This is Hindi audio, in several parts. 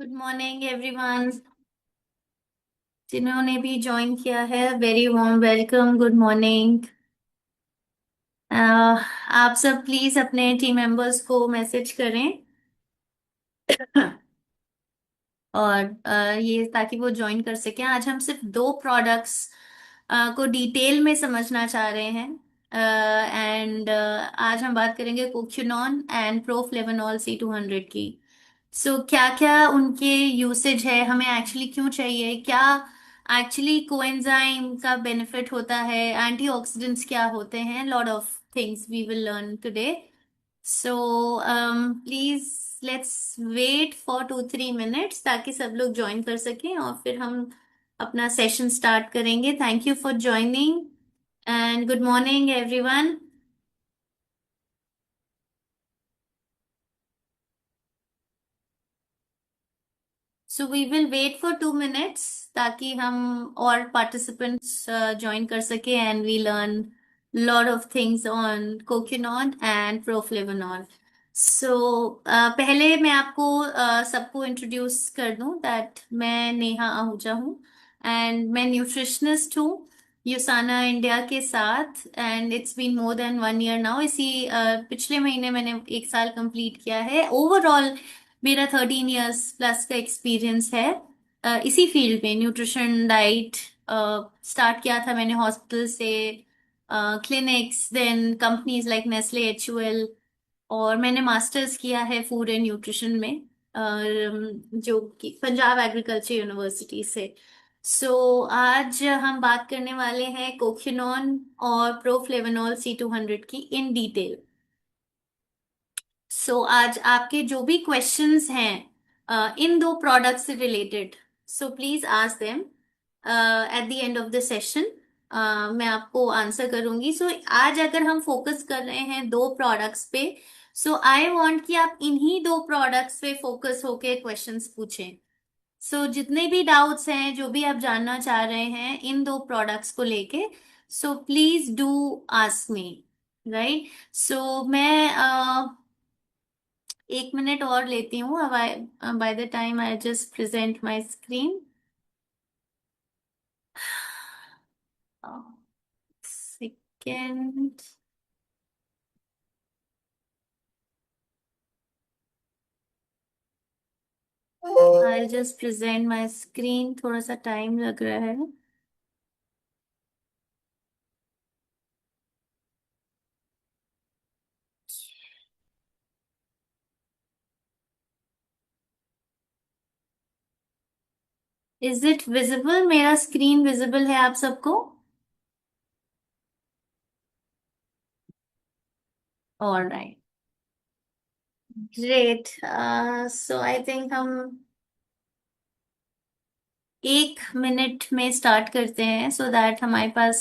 Good morning everyone. जिन्होंने भी ज्वाइन किया है, very warm welcome, good morning. आप सब प्लीज अपने टीम मेंबर्स को मैसेज करें और ये ताकि वो ज्वाइन कर सकें। आज हम सिर्फ दो प्रोडक्ट्स को डिटेल में समझना चाह रहे हैं। एंड आज हम बात करेंगे कोक्यूनॉन एंड प्रोफ्लेवनॉल C200 की। सो क्या क्या उनके यूसेज है, हमें एक्चुअली क्यों चाहिए, क्या एक्चुअली कोएंजाइम का बेनिफिट होता है, एंटीऑक्सीडेंट्स क्या होते हैं, lot of things we will learn today. So please let's wait for 2-3 minutes ताकि सब लोग ज्वाइन कर सकें और फिर हम अपना सेशन स्टार्ट करेंगे। Thank you for joining and good morning everyone. So we will wait for 2 minutes ताकि हम और पार्टिसिपेंट्स ज्वाइन कर सके and we learn lot of things on CoQuinone and Proflavanol. So पहले मैं आपको सबको इंट्रोड्यूस कर दूं दैट मैं नेहा आहूजा हूँ एंड मैं न्यूट्रिशनिस्ट हूँ यूसाना इंडिया के साथ। And it's been more than 1 year now. पिछले महीने मैंने 1 साल कंप्लीट किया है। ओवरऑल मेरा 13 इयर्स प्लस का एक्सपीरियंस है इसी फील्ड में, न्यूट्रिशन डाइट। स्टार्ट किया था मैंने हॉस्पिटल से, clinics, then companies like Nestle, HUL। और मैंने मास्टर्स किया है फूड एंड न्यूट्रिशन में, जो कि पंजाब एग्रीकल्चर यूनिवर्सिटी से। आज हम बात करने वाले हैं कोक्यूनॉन और प्रोफ्लेवनॉल C200 की इन डिटेल। आज आपके जो भी क्वेश्चंस हैं इन दो प्रोडक्ट से related, so please ask them at the end of the session. मैं आपको आंसर करूंगी। आज अगर हम फोकस कर रहे हैं दो प्रोडक्ट्स पे, आई वांट कि आप इन्हीं दो प्रोडक्ट्स पे फोकस होके क्वेश्चंस पूछें। जितने भी डाउट्स हैं, जो भी आप जानना चाह रहे हैं इन दो प्रोडक्ट्स को लेके, please do ask me. Right. मैं 1 मिनट और लेती हूँ। अब by the time I just present my screen. Second. I just present my screen, थोड़ा सा टाइम लग रहा है। Is it visible? मेरा स्क्रीन विजिबल है आप सबको? Alright, great. आई थिंक हम 1 मिनट में स्टार्ट करते हैं सो दैट हमारे पास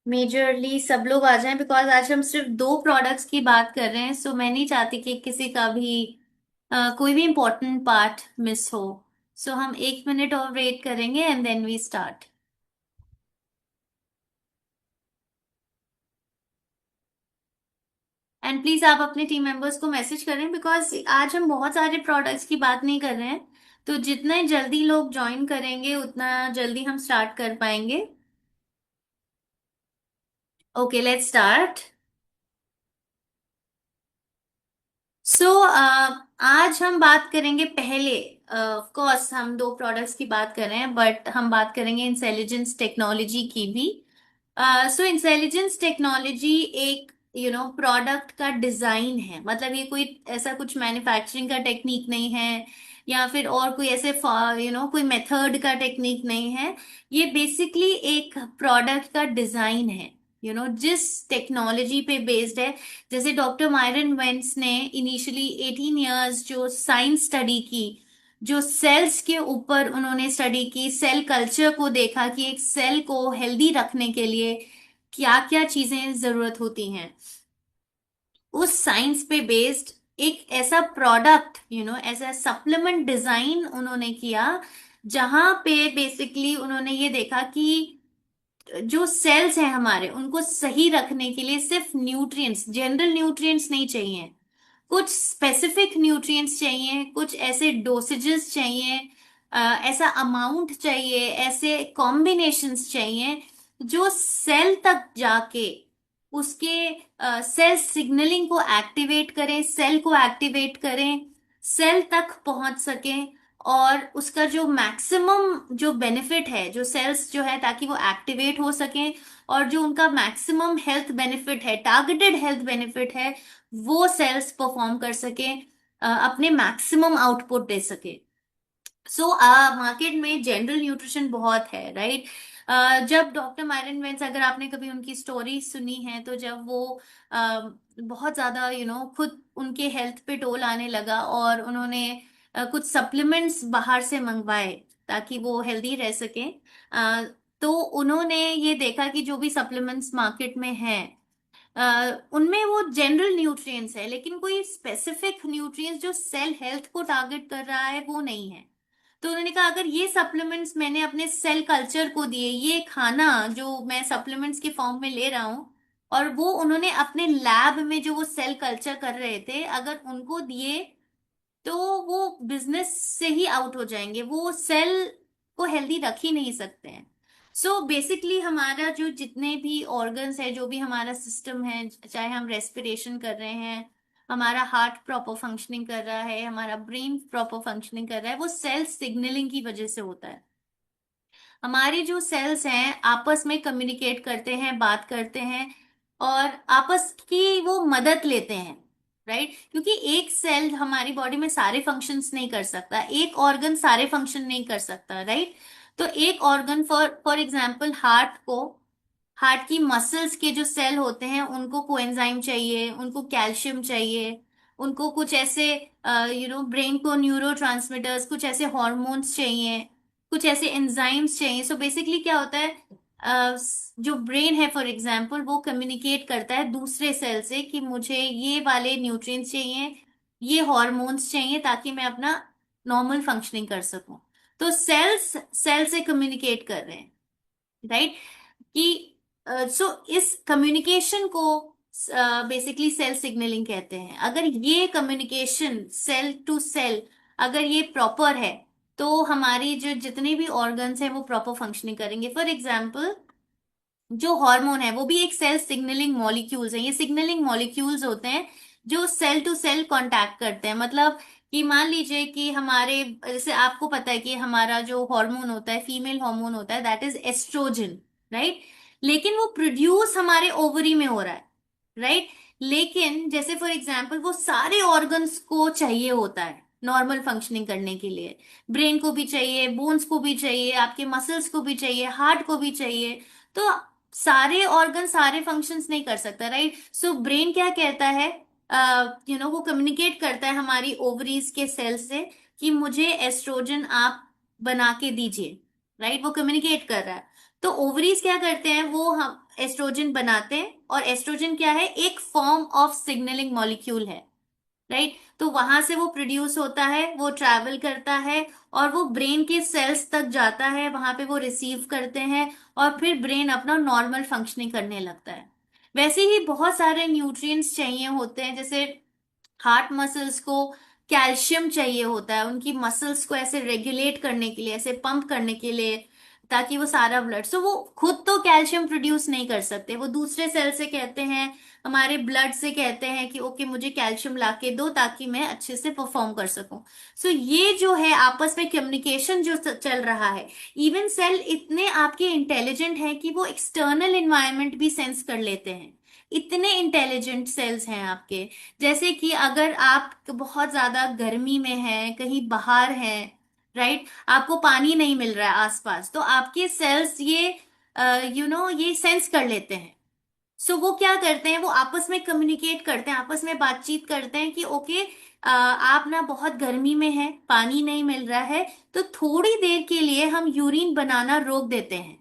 मेजरली सब लोग आ जाएं, बिकॉज आज हम सिर्फ दो प्रोडक्ट्स की बात कर रहे हैं। मैं नहीं चाहती कि किसी का भी कोई भी इम्पोर्टेंट पार्ट मिस हो। हम 1 मिनट और वेट करेंगे and then we start. And please आप अपने टीम मेंबर्स को मैसेज करें, बिकॉज आज हम बहुत सारे प्रोडक्ट्स की बात नहीं कर रहे हैं। तो जितने जल्दी लोग ज्वाइन करेंगे उतना जल्दी हम स्टार्ट कर पाएंगे। Okay, let's start. सो आज हम बात करेंगे पहले, ऑफ कोर्स हम दो प्रोडक्ट्स की बात कर रहे हैं, बट हम बात करेंगे इंटेलिजेंस टेक्नोलॉजी की भी। इंटेलिजेंस टेक्नोलॉजी एक प्रोडक्ट का डिजाइन है। मतलब ये कोई ऐसा कुछ मैन्युफैक्चरिंग का टेक्निक नहीं है, या फिर और कोई ऐसे कोई मेथड का टेक्निक नहीं है। ये बेसिकली एक प्रोडक्ट का डिजाइन है, जिस टेक्नोलॉजी पे बेस्ड है। जैसे डॉक्टर मायरन वेंस ने इनिशियली 18 इयर्स जो साइंस स्टडी की, जो सेल्स के ऊपर उन्होंने स्टडी की, सेल कल्चर को देखा कि एक सेल को हेल्दी रखने के लिए क्या क्या चीजें जरूरत होती हैं। उस साइंस पे बेस्ड एक ऐसा प्रोडक्ट, ऐसा सप्लीमेंट डिजाइन उन्होंने किया, जहां पे बेसिकली उन्होंने ये देखा कि जो सेल्स हैं हमारे, उनको सही रखने के लिए सिर्फ न्यूट्रिएंट्स, जनरल न्यूट्रिएंट्स नहीं चाहिए। कुछ स्पेसिफिक न्यूट्रिएंट्स चाहिए, कुछ ऐसे डोसेजेस चाहिए, ऐसा अमाउंट चाहिए, ऐसे कॉम्बिनेशंस चाहिए जो सेल तक जाके उसके सेल सिग्नलिंग को एक्टिवेट करें, सेल को एक्टिवेट करें, सेल तक पहुंच सकें, और उसका जो मैक्सिमम जो बेनिफिट है, जो सेल्स जो है ताकि वो एक्टिवेट हो सकें, और जो उनका मैक्सिमम हेल्थ बेनिफिट है, टारगेटेड हेल्थ बेनिफिट है, वो सेल्स परफॉर्म कर सके, अपने मैक्सिमम आउटपुट दे सके। सो मार्केट में जनरल न्यूट्रिशन बहुत है, राइट। जब डॉक्टर मायरन वेंस, अगर आपने कभी उनकी स्टोरी सुनी है, तो जब वो बहुत ज्यादा खुद उनके हेल्थ पे टोल आने लगा, और उन्होंने कुछ सप्लीमेंट्स बाहर से मंगवाए ताकि वो हेल्दी रह सके। अ, तो उन्होंने ये देखा कि जो भी सप्लीमेंट्स मार्केट में हैं, उनमें वो जनरल न्यूट्रिएंट्स है, लेकिन कोई स्पेसिफिक न्यूट्रिएंट्स जो सेल हेल्थ को टारगेट कर रहा है वो नहीं है। तो उन्होंने कहा अगर ये सप्लीमेंट्स मैंने अपने सेल कल्चर को दिए, ये खाना जो मैं सप्लीमेंट्स के फॉर्म में ले रहा हूं, और वो उन्होंने अपने लैब में जो वो सेल कल्चर कर रहे थे अगर उनको दिए, तो वो बिजनेस से ही आउट हो जाएंगे, वो सेल को हेल्दी रख ही नहीं सकते हैं। सो बेसिकली हमारा जो जितने भी ऑर्गन्स है, जो भी हमारा सिस्टम है, चाहे हम रेस्पिरेशन कर रहे हैं, हमारा हार्ट प्रॉपर फंक्शनिंग कर रहा है, हमारा ब्रेन प्रॉपर फंक्शनिंग कर रहा है, वो सेल सिग्नलिंग की वजह से होता है। हमारे जो सेल्स हैं आपस में कम्युनिकेट करते हैं, बात करते हैं, और आपस की वो मदद लेते हैं, राइट। क्योंकि एक सेल हमारी बॉडी में सारे फंक्शंस नहीं कर सकता, एक ऑर्गन सारे फंक्शन नहीं कर सकता, राइट। तो एक organ, for for example heart को, हार्ट की मसल्स के जो सेल होते हैं उनको कोएंजाइम चाहिए, उनको कैल्शियम चाहिए, उनको कुछ ऐसे ब्रेन को न्यूरो कुछ ऐसे हॉर्मोन्स चाहिए, कुछ ऐसे एंजाइम्स चाहिए। सो बेसिकली क्या होता है, जो ब्रेन है फॉर एग्जांपल, वो कम्युनिकेट करता है दूसरे सेल से कि मुझे ये वाले न्यूट्रिएंट्स चाहिए, ये हॉर्मोन्स चाहिए, ताकि मैं अपना नॉर्मल फंक्शनिंग कर सकूं। तो सेल्स सेल से कम्युनिकेट कर रहे हैं, राइट। कि सो इस कम्युनिकेशन को बेसिकली सेल सिग्नलिंग कहते हैं। अगर ये कम्युनिकेशन सेल टू सेल अगर ये प्रॉपर है, तो हमारी जो जितने भी ऑर्गन्स हैं वो प्रॉपर फंक्शनिंग करेंगे। फॉर एग्जाम्पल जो हार्मोन है वो भी एक सेल सिग्नलिंग मॉलिक्यूल्स हैं, ये सिग्नलिंग मॉलिक्यूल्स होते हैं जो सेल टू सेल कांटेक्ट करते हैं। मतलब कि मान लीजिए कि हमारे, जैसे आपको पता है कि हमारा जो हार्मोन होता है, फीमेल हार्मोन होता है, दैट इज एस्ट्रोजन, राइट। लेकिन वो प्रोड्यूस हमारे ओवरी में हो रहा है, राइट। लेकिन जैसे फॉर एग्जाम्पल वो सारे ऑर्गन्स को चाहिए होता है नॉर्मल फंक्शनिंग करने के लिए, ब्रेन को भी चाहिए, बोन्स को भी चाहिए, आपके मसल्स को भी चाहिए, हार्ट को भी चाहिए। तो सारे ऑर्गन सारे फंक्शंस नहीं कर सकता, राइट। सो ब्रेन क्या कहता है, वो कम्युनिकेट करता है हमारी ओवरीज के सेल से कि मुझे एस्ट्रोजन आप बना के दीजिए, राइट। वो कम्युनिकेट कर रहा है। तो ओवरीज क्या करते हैं, वो हम एस्ट्रोजन बनाते हैं, और एस्ट्रोजन क्या है, एक फॉर्म ऑफ सिग्नलिंग मॉलिक्यूल है, राइट। तो वहां से वो प्रोड्यूस होता है, वो ट्रैवल करता है, और वो ब्रेन के सेल्स तक जाता है, वहां पे वो रिसीव करते हैं, और फिर ब्रेन अपना नॉर्मल फंक्शनिंग करने लगता है। वैसे ही बहुत सारे न्यूट्रिएंट्स चाहिए होते हैं, जैसे हार्ट मसल्स को कैल्शियम चाहिए होता है उनकी मसल्स को ऐसे रेगुलेट करने के लिए, ऐसे पंप करने के लिए, ताकि वो सारा ब्लड, सो वो खुद तो कैल्शियम प्रोड्यूस नहीं कर सकते, वो दूसरे सेल से कहते हैं, हमारे ब्लड से कहते हैं कि ओके मुझे कैल्शियम ला के दो ताकि मैं अच्छे से परफॉर्म कर सकूं। सो ये जो है आपस में कम्युनिकेशन जो चल रहा है, इवन सेल इतने आपके इंटेलिजेंट हैं कि वो एक्सटर्नल एनवायरनमेंट भी सेंस कर लेते हैं, इतने इंटेलिजेंट सेल्स हैं आपके। जैसे कि अगर आप बहुत ज्यादा गर्मी में हैं, कहीं बाहर हैं, राइट, आपको पानी नहीं मिल रहा है आसपास, तो आपके सेल्स ये ये सेंस कर लेते हैं। सो वो क्या करते हैं, वो आपस में कम्युनिकेट करते हैं, आपस में बातचीत करते हैं कि ओके आप ना बहुत गर्मी में हैं, पानी नहीं मिल रहा है, तो थोड़ी देर के लिए हम यूरिन बनाना रोक देते हैं।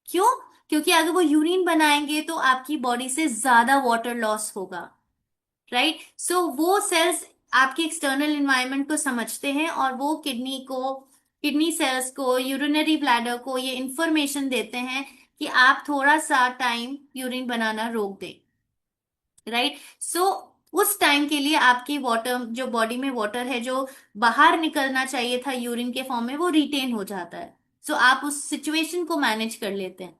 क्यों? क्योंकि अगर वो यूरिन बनाएंगे तो आपकी बॉडी से ज्यादा वाटर लॉस होगा, राइट। सो वो सेल्स आपके एक्सटर्नल एनवायरनमेंट को समझते हैं, और वो किडनी सेल्स को, यूरिनरी ब्लैडर को ये इंफॉर्मेशन देते हैं कि आप थोड़ा सा टाइम यूरिन बनाना रोक दें, राइट। सो उस टाइम के लिए आपकी वाटर, जो बॉडी में वाटर है जो बाहर निकलना चाहिए था यूरिन के फॉर्म में, वो रिटेन हो जाता है। सो आप उस सिचुएशन को मैनेज कर लेते हैं।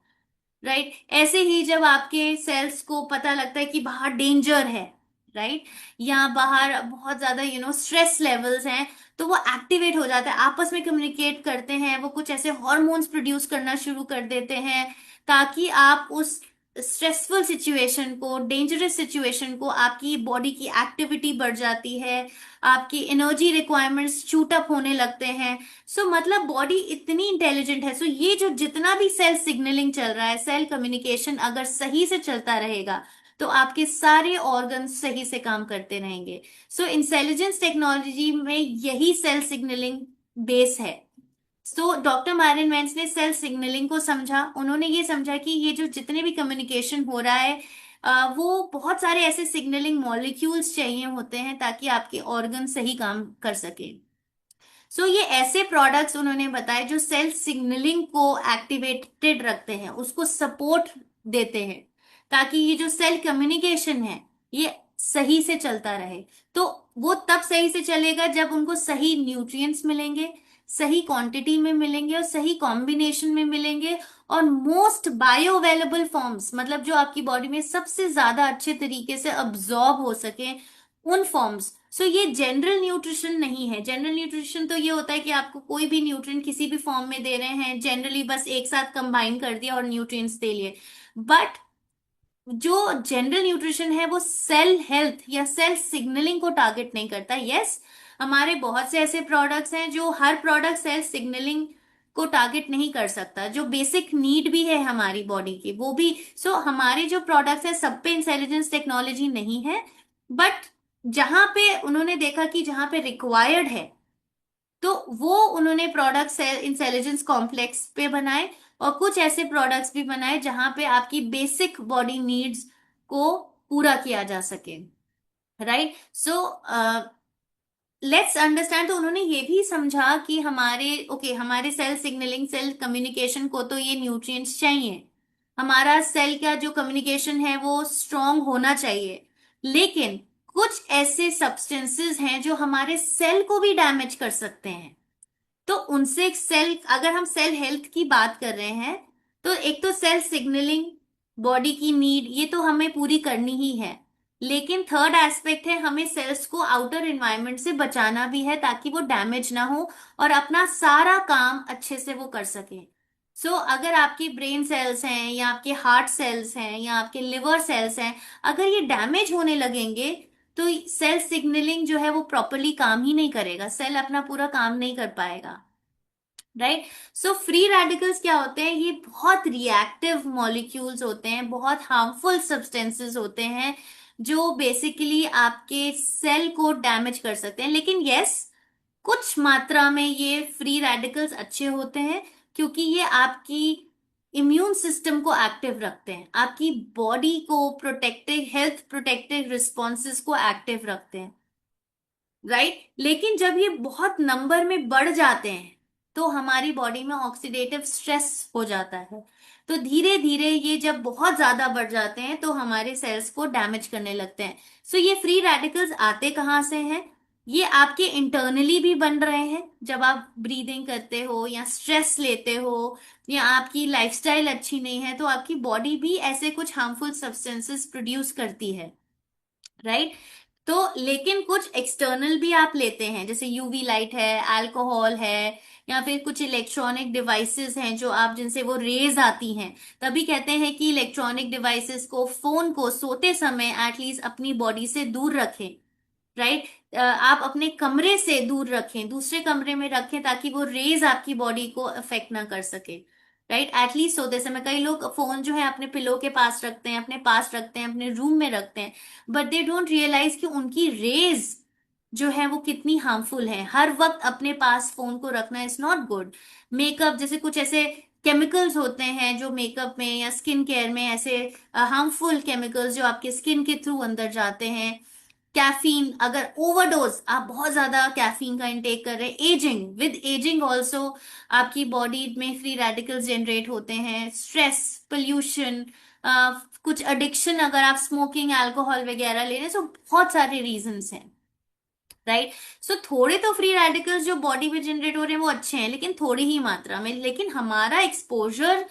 राइट, ऐसे ही जब आपके सेल्स को पता लगता है कि बाहर डेंजर है, राइट, या बाहर बहुत ज्यादा स्ट्रेस लेवल्स हैं, तो वो एक्टिवेट हो जाता है, आपस में कम्युनिकेट करते हैं, वो कुछ ऐसे हॉर्मोन्स प्रोड्यूस करना शुरू कर देते हैं, ताकि आप उस स्ट्रेसफुल सिचुएशन को, डेंजरस सिचुएशन को, आपकी बॉडी की एक्टिविटी बढ़ जाती है, आपकी एनर्जी रिक्वायरमेंट्स शूट अप होने लगते हैं। मतलब बॉडी इतनी इंटेलिजेंट है। ये जो जितना भी सेल सिग्नलिंग चल रहा है, सेल कम्युनिकेशन अगर सही से चलता रहेगा, तो आपके सारे ऑर्गन सही से काम करते रहेंगे। इंटेलिजेंस टेक्नोलॉजी में यही सेल सिग्नलिंग बेस है। डॉक्टर मैरिन वेंस ने सेल सिग्नलिंग को समझा। उन्होंने ये समझा कि ये जो जितने भी कम्युनिकेशन हो रहा है, वो बहुत सारे ऐसे सिग्नलिंग मॉलिक्यूल्स चाहिए होते हैं ताकि आपके ऑर्गन सही काम कर सके। ये ऐसे प्रोडक्ट्स उन्होंने बताए जो सेल सिग्नलिंग को एक्टिवेटेड रखते हैं, उसको सपोर्ट देते हैं, ताकि ये जो सेल कम्युनिकेशन है ये सही से चलता रहे। तो वो तब सही से चलेगा जब उनको सही न्यूट्रिएंट्स मिलेंगे, सही क्वांटिटी में मिलेंगे और सही कॉम्बिनेशन में मिलेंगे, और मोस्ट बायो अवेलेबल फॉर्म्स, मतलब जो आपकी बॉडी में सबसे ज्यादा अच्छे तरीके से अब्जॉर्ब हो सके, उन फॉर्म्स। ये जनरल न्यूट्रिशन नहीं है। जनरल न्यूट्रिशन तो ये होता है कि आपको कोई भी न्यूट्रिएंट किसी भी फॉर्म में दे रहे हैं, जनरली बस एक साथ कंबाइन कर दिया और न्यूट्रिएंट्स दे लिए। बट जो जनरल न्यूट्रिशन है वो सेल हेल्थ या सेल सिग्नलिंग को टारगेट नहीं करता। यस, हमारे बहुत से ऐसे प्रोडक्ट्स हैं जो हर प्रोडक्ट सेल सिग्नलिंग को टारगेट नहीं कर सकता, जो बेसिक नीड भी है हमारी बॉडी की वो भी। हमारे जो प्रोडक्ट्स है सब पे इंटेलिजेंस टेक्नोलॉजी नहीं है, बट जहां पे उन्होंने देखा कि जहां पे रिक्वायर्ड है, तो वो उन्होंने प्रोडक्ट्स इंटेलिजेंस कॉम्प्लेक्स पे बनाए, और कुछ ऐसे प्रोडक्ट्स भी बनाए जहां पे आपकी बेसिक बॉडी नीड्स को पूरा किया जा सके। Right, let's understand. तो उन्होंने ये भी समझा कि हमारे सेल सिग्नलिंग, सेल कम्युनिकेशन को तो ये न्यूट्रिएंट्स चाहिए, हमारा सेल का जो कम्युनिकेशन है वो स्ट्रांग होना चाहिए, लेकिन कुछ ऐसे सब्सटेंसेस हैं जो हमारे सेल को भी डैमेज कर सकते हैं। तो उनसे एक सेल, अगर हम सेल हेल्थ की बात कर रहे हैं, तो एक तो सेल सिग्नलिंग, बॉडी की नीड, ये तो हमें पूरी करनी ही है, लेकिन थर्ड एस्पेक्ट है हमें सेल्स को आउटर एनवायरनमेंट से बचाना भी है, ताकि वो डैमेज ना हो और अपना सारा काम अच्छे से वो कर सके। अगर आपकी ब्रेन सेल्स हैं या आपके हार्ट सेल्स हैं या आपके लिवर सेल्स हैं, अगर ये डैमेज होने लगेंगे, तो सेल सिग्नलिंग जो है वो प्रॉपरली काम ही नहीं करेगा, सेल अपना पूरा काम नहीं कर पाएगा। राइट, फ्री रेडिकल्स क्या होते हैं? ये बहुत रिएक्टिव मॉलिक्यूल्स होते हैं, बहुत हार्मफुल सब्सटेंसेस होते हैं, जो बेसिकली आपके सेल को डैमेज कर सकते हैं। लेकिन यस, कुछ मात्रा में ये फ्री रेडिकल्स अच्छे होते हैं, क्योंकि ये आपकी इम्यून सिस्टम को एक्टिव रखते हैं, आपकी बॉडी को प्रोटेक्टिव, हेल्थ प्रोटेक्टिव रिस्पॉन्सेस को एक्टिव रखते हैं। राइट, लेकिन जब ये बहुत नंबर में बढ़ जाते हैं, तो हमारी बॉडी में ऑक्सीडेटिव स्ट्रेस हो जाता है। तो धीरे धीरे ये जब बहुत ज्यादा बढ़ जाते हैं, तो हमारे सेल्स को डैमेज करने लगते हैं। ये फ्री रेडिकल्स आते कहाँ से हैं? ये आपके इंटरनली भी बन रहे हैं, जब आप ब्रीदिंग करते हो या स्ट्रेस लेते हो या आपकी लाइफस्टाइल अच्छी नहीं है, तो आपकी बॉडी भी ऐसे कुछ हार्मफुल सब्सटेंसेस प्रोड्यूस करती है। राइट, तो लेकिन कुछ एक्सटर्नल भी आप लेते हैं, जैसे यूवी लाइट है, अल्कोहल है, या फिर कुछ इलेक्ट्रॉनिक डिवाइसेस हैं जो आप, जिनसे वो रेज आती हैं। तभी कहते हैं कि इलेक्ट्रॉनिक डिवाइसेस को, फोन को सोते समय एटलीस्ट अपनी बॉडी से दूर रखें। राइट, आप अपने कमरे से दूर रखें, दूसरे कमरे में रखें, ताकि वो रेज आपकी बॉडी को अफेक्ट ना कर सके। राइट, एटलीस्ट सोते समय कई लोग फोन जो है अपने पिलो के पास रखते हैं, अपने पास रखते हैं, अपने रूम में रखते हैं, बट दे डोंट रियलाइज कि उनकी रेज जो है वो कितनी हार्मफुल है। हर वक्त अपने पास फोन को रखना इज नॉट गुड। मेकअप जैसे कुछ ऐसे केमिकल्स होते हैं जो मेकअप में या स्किन केयर में, ऐसे हार्मफुल केमिकल्स जो आपके स्किन के थ्रू अंदर जाते हैं। कैफीन, अगर ओवरडोज, आप बहुत ज्यादा कैफीन का इंटेक कर रहे हैं, एजिंग, विद एजिंग ऑल्सो आपकी बॉडी में फ्री रेडिकल्स जनरेट होते हैं। स्ट्रेस, पोल्यूशन, कुछ एडिक्शन, अगर आप स्मोकिंग अल्कोहल वगैरह ले रहे हैं, तो बहुत सारे रीजंस हैं, राइट। सो थोड़े तो फ्री रेडिकल्स जो बॉडी में जनरेट हो रहे हैं वो अच्छे हैं, लेकिन थोड़ी ही मात्रा में। लेकिन हमारा एक्सपोजर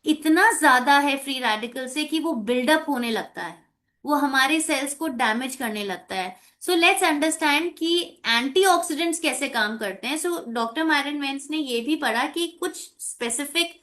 इतना ज्यादा है फ्री रेडिकल से कि वो बिल्डअप होने लगता है, वो हमारे सेल्स को डैमेज करने लगता है। सो लेट्स अंडरस्टैंड कि एंटीऑक्सीडेंट्स कैसे काम करते हैं। सो डॉक्टर मायरन वेंस ने ये भी पढ़ा कि कुछ स्पेसिफिक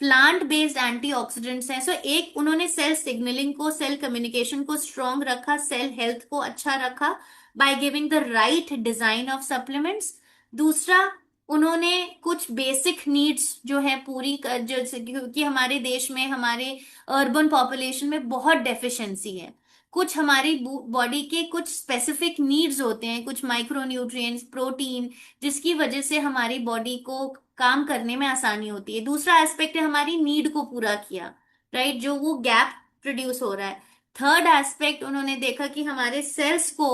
प्लांट बेस्ड एंटीऑक्सीडेंट्स हैं। सो एक, उन्होंने सेल सिग्नलिंग को, सेल कम्युनिकेशन को स्ट्रांग रखा, सेल हेल्थ को अच्छा रखा by giving the right design of supplements. दूसरा, उन्होंने कुछ बेसिक नीड्स जो है पूरी जैसे क्योंकि हमारे देश में, हमारे अर्बन पॉपुलेशन में बहुत डेफिशिएंसी है। कुछ हमारी बॉडी के कुछ स्पेसिफिक नीड्स होते हैं, कुछ माइक्रो न्यूट्रिएंट्स, प्रोटीन, जिसकी वजह से हमारी बॉडी को काम करने में आसानी होती है। दूसरा एस्पेक्ट है हमारी नीड को पूरा किया, राइट, जो वो गैप प्रोड्यूस हो रहा है। थर्ड एस्पेक्ट, उन्होंने देखा कि हमारे सेल्स को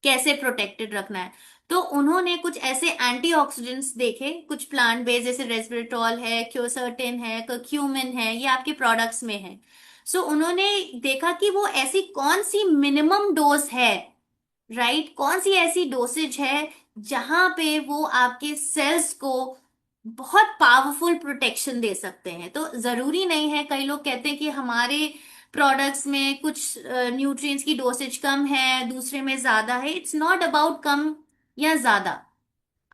कैसे प्रोटेक्टेड रखना है। तो उन्होंने कुछ ऐसे एंटीऑक्सीडेंट्स देखे, कुछ प्लांट बेस्ड, जैसे रेस्वेराट्रॉल है, क्योसर्टिन है, कर्क्यूमिन है, ये आपके प्रोडक्ट्स में है। सो उन्होंने देखा कि वो ऐसी कौन सी मिनिमम डोज है, राइट, कौन सी ऐसी डोसेज है जहां पे वो आपके सेल्स को बहुत पावरफुल प्रोटेक्शन दे सकते हैं। तो जरूरी नहीं है, कई लोग कहते हैं कि हमारे प्रोडक्ट्स में कुछ न्यूट्रिएंट्स की डोसेज कम है, दूसरे में ज्यादा है। इट्स नॉट अबाउट कम या ज्यादा,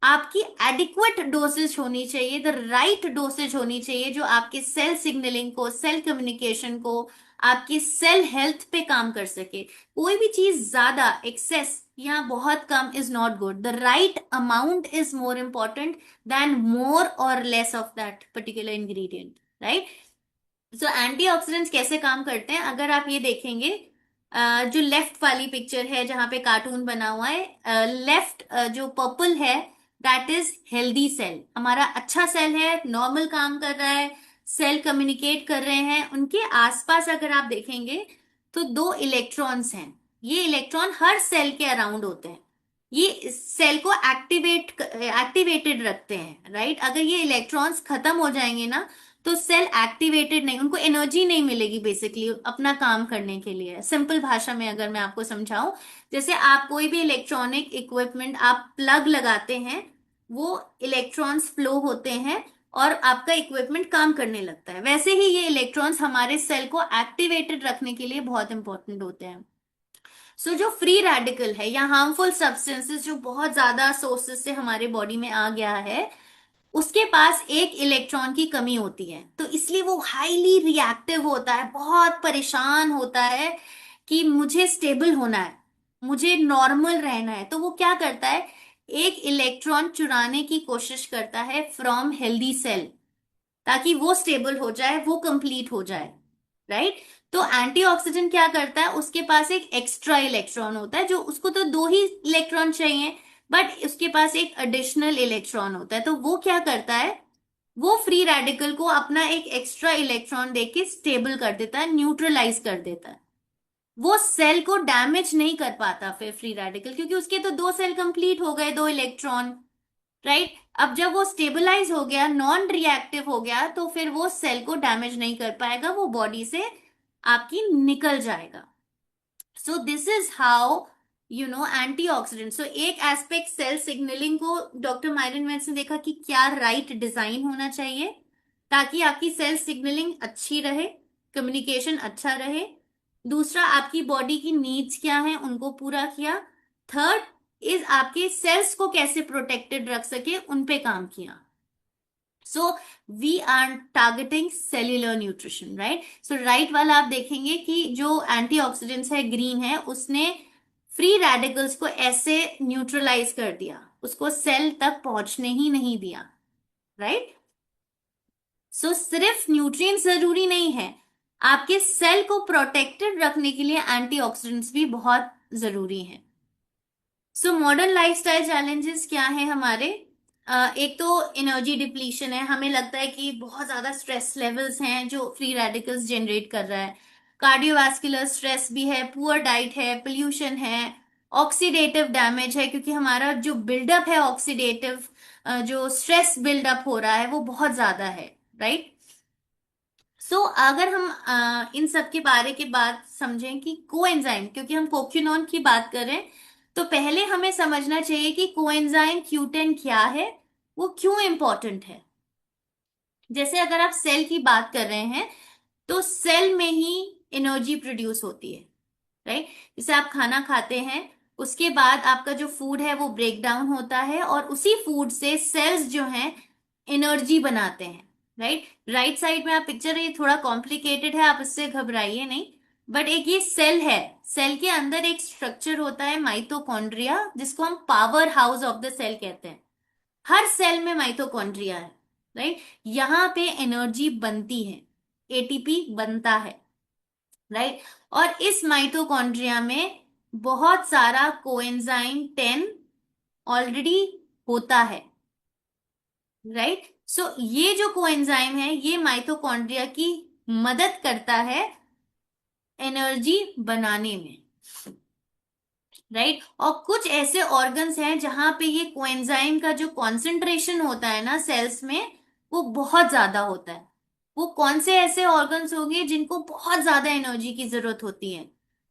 आपकी एडिक्वेट डोसेज होनी चाहिए, द राइट डोसेज होनी चाहिए, जो आपके सेल सिग्नलिंग को, सेल कम्युनिकेशन को, आपकी सेल हेल्थ पे काम कर सके। कोई भी चीज ज्यादा, एक्सेस या बहुत कम is not good. The right amount is more important than more और less of that particular ingredient, right. So antioxidants कैसे काम करते हैं, अगर आप ये देखेंगे, जो लेफ्ट वाली पिक्चर है जहां पे कार्टून बना हुआ है, लेफ्ट जो पर्पल है, दैट इज हेल्दी सेल, हमारा अच्छा सेल है, नॉर्मल काम कर रहा है, सेल कम्युनिकेट कर रहे हैं। उनके आसपास अगर आप देखेंगे तो दो इलेक्ट्रॉन्स हैं। ये इलेक्ट्रॉन हर सेल के अराउंड होते हैं, ये सेल को एक्टिवेटेड रखते हैं, राइट। अगर ये इलेक्ट्रॉन्स खत्म हो जाएंगे ना, तो सेल एक्टिवेटेड नहीं, उनको एनर्जी नहीं मिलेगी बेसिकली अपना काम करने के लिए। सिंपल भाषा में अगर मैं आपको समझाऊं, जैसे आप कोई भी इलेक्ट्रॉनिक इक्विपमेंट आप प्लग लगाते हैं, वो इलेक्ट्रॉन्स फ्लो होते हैं और आपका इक्विपमेंट काम करने लगता है। वैसे ही ये इलेक्ट्रॉन्स हमारे सेल को एक्टिवेटेड रखने के लिए बहुत इंपॉर्टेंट होते हैं। सो जो फ्री रेडिकल है या हार्मफुल सब्सटेंसेस जो बहुत ज्यादा सोर्सेस से हमारे बॉडी में आ गया है, उसके पास एक इलेक्ट्रॉन की कमी होती है, तो इसलिए वो हाईली रिएक्टिव होता है, बहुत परेशान होता है कि मुझे स्टेबल होना है, मुझे नॉर्मल रहना है। तो वो क्या करता है, एक इलेक्ट्रॉन चुराने की कोशिश करता है फ्रॉम हेल्दी सेल, ताकि वो स्टेबल हो जाए, वो कंप्लीट हो जाए, राइट। तो एंटीऑक्सीडेंट क्या करता है, उसके पास एक एक्स्ट्रा इलेक्ट्रॉन होता है, जो उसको तो दो ही इलेक्ट्रॉन चाहिए, बट उसके पास एक एडिशनल इलेक्ट्रॉन होता है। तो वो क्या करता है, वो फ्री रेडिकल को अपना एक एक्स्ट्रा इलेक्ट्रॉन देके स्टेबल कर देता है, न्यूट्रलाइज कर देता है। वो सेल को डैमेज नहीं कर पाता फिर फ्री रेडिकल, क्योंकि उसके तो दो सेल कंप्लीट हो गए, दो इलेक्ट्रॉन, राइट। अब जब वो स्टेबलाइज हो गया, नॉन रिएक्टिव हो गया, तो फिर वो सेल को डैमेज नहीं कर पाएगा, वो बॉडी से आपकी निकल जाएगा। So this is how antioxidant. So एक एस्पेक्ट सेल सिग्नलिंग को डॉक्टर मायरन वेंस ने देखा कि क्या राइट डिजाइन होना चाहिए ताकि आपकी सेल सिग्नलिंग अच्छी रहे, कम्युनिकेशन अच्छा रहे। दूसरा, आपकी बॉडी की नीड्स क्या हैं उनको पूरा किया। थर्ड इज आपके सेल्स को कैसे प्रोटेक्टेड रख सके, उन पे काम किया। So we are targeting cellular nutrition, right. So right वाला आप देखेंगे कि जो एंटीऑक्सीडेंट्स है, ग्रीन है, उसने फ्री रेडिकल्स को ऐसे न्यूट्रलाइज कर दिया, उसको सेल तक पहुंचने ही नहीं दिया, राइट। सो सिर्फ न्यूट्रिएंट्स जरूरी नहीं है, आपके सेल को प्रोटेक्टेड रखने के लिए एंटीऑक्सीडेंट्स भी बहुत जरूरी हैं। सो मॉडर्न लाइफस्टाइल चैलेंजेस क्या है हमारे, एक तो एनर्जी डिप्लीशन है, हमें लगता है कि बहुत ज्यादा स्ट्रेस लेवल्स हैं जो फ्री रेडिकल्स जनरेट कर रहा है। कार्डियोवास्कुलर स्ट्रेस भी है, पुअर डाइट है, पोल्यूशन है, ऑक्सीडेटिव डैमेज है, क्योंकि हमारा जो बिल्डअप है ऑक्सीडेटिव, जो स्ट्रेस बिल्डअप हो रहा है वो बहुत ज्यादा है, राइट। अगर हम इन सब के बारे के बात समझें कि कोएंजाइम, क्योंकि हम कोक्यूनोन की बात करें, तो पहले हमें समझना चाहिए कि कोएंजाइम Q10 क्या है, वो क्यों इंपॉर्टेंट है। जैसे अगर आप सेल की बात कर रहे हैं, तो सेल में ही एनर्जी प्रोड्यूस होती है, राइट। जैसे आप खाना खाते हैं, उसके बाद आपका जो फूड है वो ब्रेक डाउन होता है, और उसी फूड से सेल्स जो हैं एनर्जी बनाते हैं, राइट। राइट साइड में आप पिक्चर, ये थोड़ा कॉम्प्लिकेटेड है, आप इससे घबराइए नहीं। बट एक ये सेल है, सेल के अंदर एक स्ट्रक्चर होता है माइटोकॉन्ड्रिया, जिसको हम powerhouse of the cell कहते हैं। हर सेल में माइटोकॉन्ड्रिया है, राइट। यहाँ पे एनर्जी बनती है, एटीपी बनता है, राइट। और इस माइटोकॉन्ड्रिया में बहुत सारा कोएंजाइम 10 ऑलरेडी होता है, राइट। ये जो कोएंजाइम है, ये माइटोकॉन्ड्रिया की मदद करता है एनर्जी बनाने में, राइट। और कुछ ऐसे ऑर्गन्स हैं जहां पे ये कोएंजाइम का जो कॉन्सेंट्रेशन होता है ना सेल्स में, वो बहुत ज्यादा होता है। वो कौन से ऐसे ऑर्गन्स होंगे जिनको बहुत ज्यादा एनर्जी की जरूरत होती है?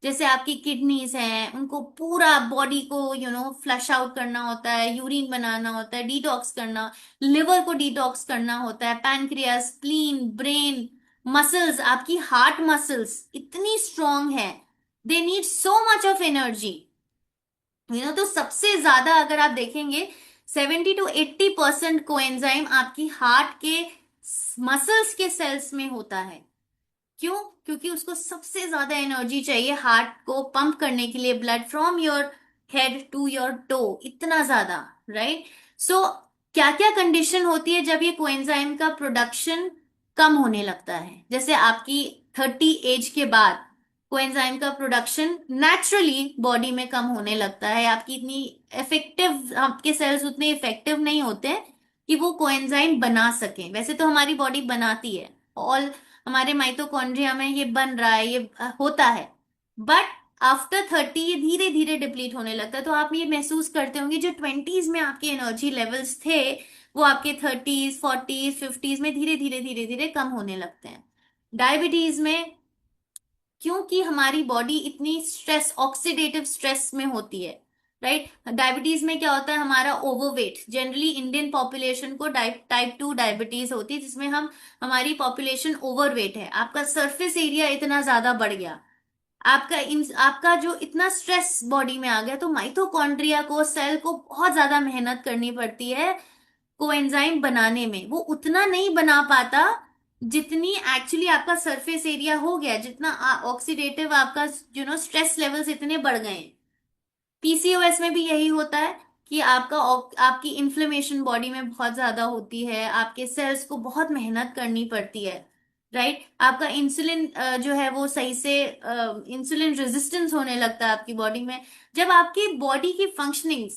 जैसे आपकी किडनीज हैं, उनको पूरा बॉडी को फ्लश आउट करना होता है, यूरिन बनाना होता है, डिटॉक्स करना, लिवर को डिटॉक्स करना होता है, पैनक्रियास, स्प्लीन, ब्रेन, मसल्स, आपकी हार्ट मसल्स इतनी स्ट्रांग है, they need so much of energy. तो सबसे ज्यादा अगर आप देखेंगे, 70 to 80% कोएंजाइम आपकी हार्ट के मसल्स के सेल्स में होता है। क्यों? क्योंकि उसको सबसे ज्यादा एनर्जी चाहिए हार्ट को पंप करने के लिए, blood from your head to your toe, इतना ज्यादा, राइट। क्या क्या कंडीशन होती है जब ये कोएंजाइम का प्रोडक्शन कम होने लगता है? जैसे आपकी 30 एज के बाद कोएंजाइम का प्रोडक्शन नेचुरली बॉडी में कम होने लगता है। आपकी इतनी इफेक्टिव, आपके सेल्स उतने इफेक्टिव नहीं होते हैं कि वो कोएंजाइम बना सकें। वैसे तो हमारी बॉडी बनाती है, ऑल हमारे माइटोकॉन्ड्रिया में ये बन रहा है, ये होता है। बट आफ्टर 30 ये धीरे धीरे डिप्लीट होने लगता है। तो आप ये महसूस करते होंगे, जो 20s में आपके एनर्जी लेवल्स थे, वो आपके 30s 40s 50s में धीरे धीरे धीरे धीरे कम होने लगते हैं। डायबिटीज में, क्योंकि हमारी बॉडी इतनी स्ट्रेस, ऑक्सीडेटिव स्ट्रेस में होती है, राइट। डायबिटीज में क्या होता है, हमारा ओवरवेट, जनरली इंडियन पॉपुलेशन को टाइप 2 डायबिटीज होती है, जिसमें हमारी पॉपुलेशन ओवरवेट है। आपका सरफेस एरिया इतना ज्यादा बढ़ गया, आपका जो इतना स्ट्रेस बॉडी में आ गया, तो माइटोकॉन्ड्रिया को, सेल को बहुत ज्यादा मेहनत करनी पड़ती है कोएंजाइम बनाने में। वो उतना नहीं बना पाता जितनी एक्चुअली आपका सरफेस एरिया हो गया, जितना ऑक्सीडेटिव आपका स्ट्रेस लेवल्स इतने बढ़ गए हैं। पीसीओएस में भी यही होता है कि आपकी इन्फ्लेमेशन बॉडी में बहुत ज्यादा होती है, आपके सेल्स को बहुत मेहनत करनी पड़ती है, राइट। आपका इंसुलिन जो है वो सही से, इंसुलिन रेजिस्टेंस होने लगता है आपकी बॉडी में। जब आपकी बॉडी की फंक्शनिंग,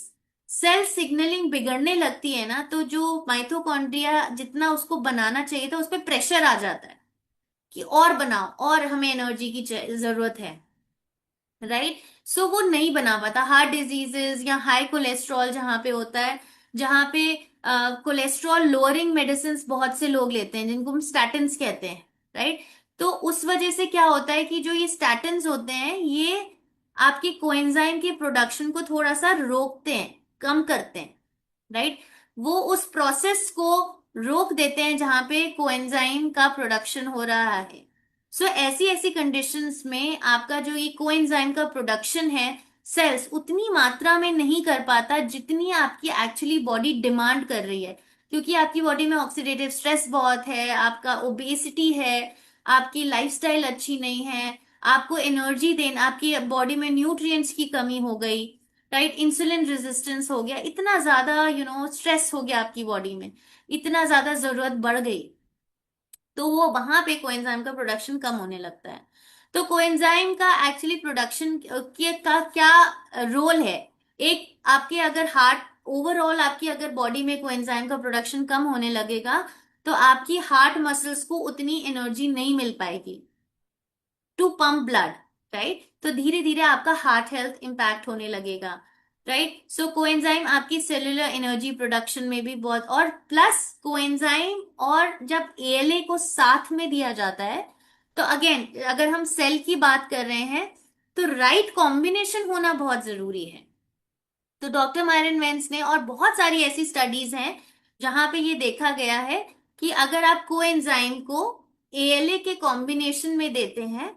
सेल सिग्नलिंग बिगड़ने लगती है ना, तो जो माइटोकॉन्ड्रिया जितना उसको बनाना चाहिए था, उस पर प्रेशर आ जाता है कि और बनाओ, और हमें एनर्जी की जरूरत है, राइट। वो नहीं बना पाता। हार्ट डिजीजेस या हाई कोलेस्ट्रॉल जहां पे होता है, जहां पे कोलेस्ट्रॉल लोअरिंग मेडिसिन बहुत से लोग लेते हैं, जिनको हम स्टैटिन्स कहते हैं, राइट। तो उस वजह से क्या होता है कि जो ये स्टैटिन्स होते हैं, ये आपकी कोएंजाइम के प्रोडक्शन को थोड़ा सा रोकते हैं, कम करते हैं, राइट। वो उस प्रोसेस को रोक देते हैं जहां पे कोएंजाइम का प्रोडक्शन हो रहा है। ऐसी ऐसी कंडीशंस में आपका जो ये कोएंजाइम का प्रोडक्शन है, सेल्स उतनी मात्रा में नहीं कर पाता जितनी आपकी एक्चुअली बॉडी डिमांड कर रही है। क्योंकि आपकी बॉडी में ऑक्सीडेटिव स्ट्रेस बहुत है, आपका ओबेसिटी है, आपकी लाइफस्टाइल अच्छी नहीं है, आपको एनर्जी देना, आपकी बॉडी में न्यूट्रिएंट्स की कमी हो गई, राइट। इंसुलिन रेजिस्टेंस हो गया, इतना ज्यादा स्ट्रेस हो गया आपकी बॉडी में, इतना ज्यादा जरूरत बढ़ गई, तो वो वहां पे कोएंजाइम का प्रोडक्शन कम होने लगता है। तो कोएंजाइम का एक्चुअली प्रोडक्शन के का क्या रोल है? एक, आपके अगर हार्ट, ओवरऑल आपकी अगर बॉडी में कोएंजाइम का प्रोडक्शन कम होने लगेगा, तो आपकी हार्ट मसल्स को उतनी एनर्जी नहीं मिल पाएगी टू पंप ब्लड, राइट। तो धीरे धीरे आपका हार्ट हेल्थ इंपैक्ट होने लगेगा। राइट। सो कोएंजाइम आपकी सेलुलर एनर्जी प्रोडक्शन में भी बहुत, और प्लस कोएंजाइम और जब एएलए को साथ में दिया जाता है, तो अगेन अगर हम सेल की बात कर रहे हैं तो राइट कॉम्बिनेशन होना बहुत जरूरी है। तो डॉक्टर मायरन वेंस ने, और बहुत सारी ऐसी स्टडीज हैं जहां पे ये देखा गया है कि अगर आप कोएंजाइम को एएलए के कॉम्बिनेशन में देते हैं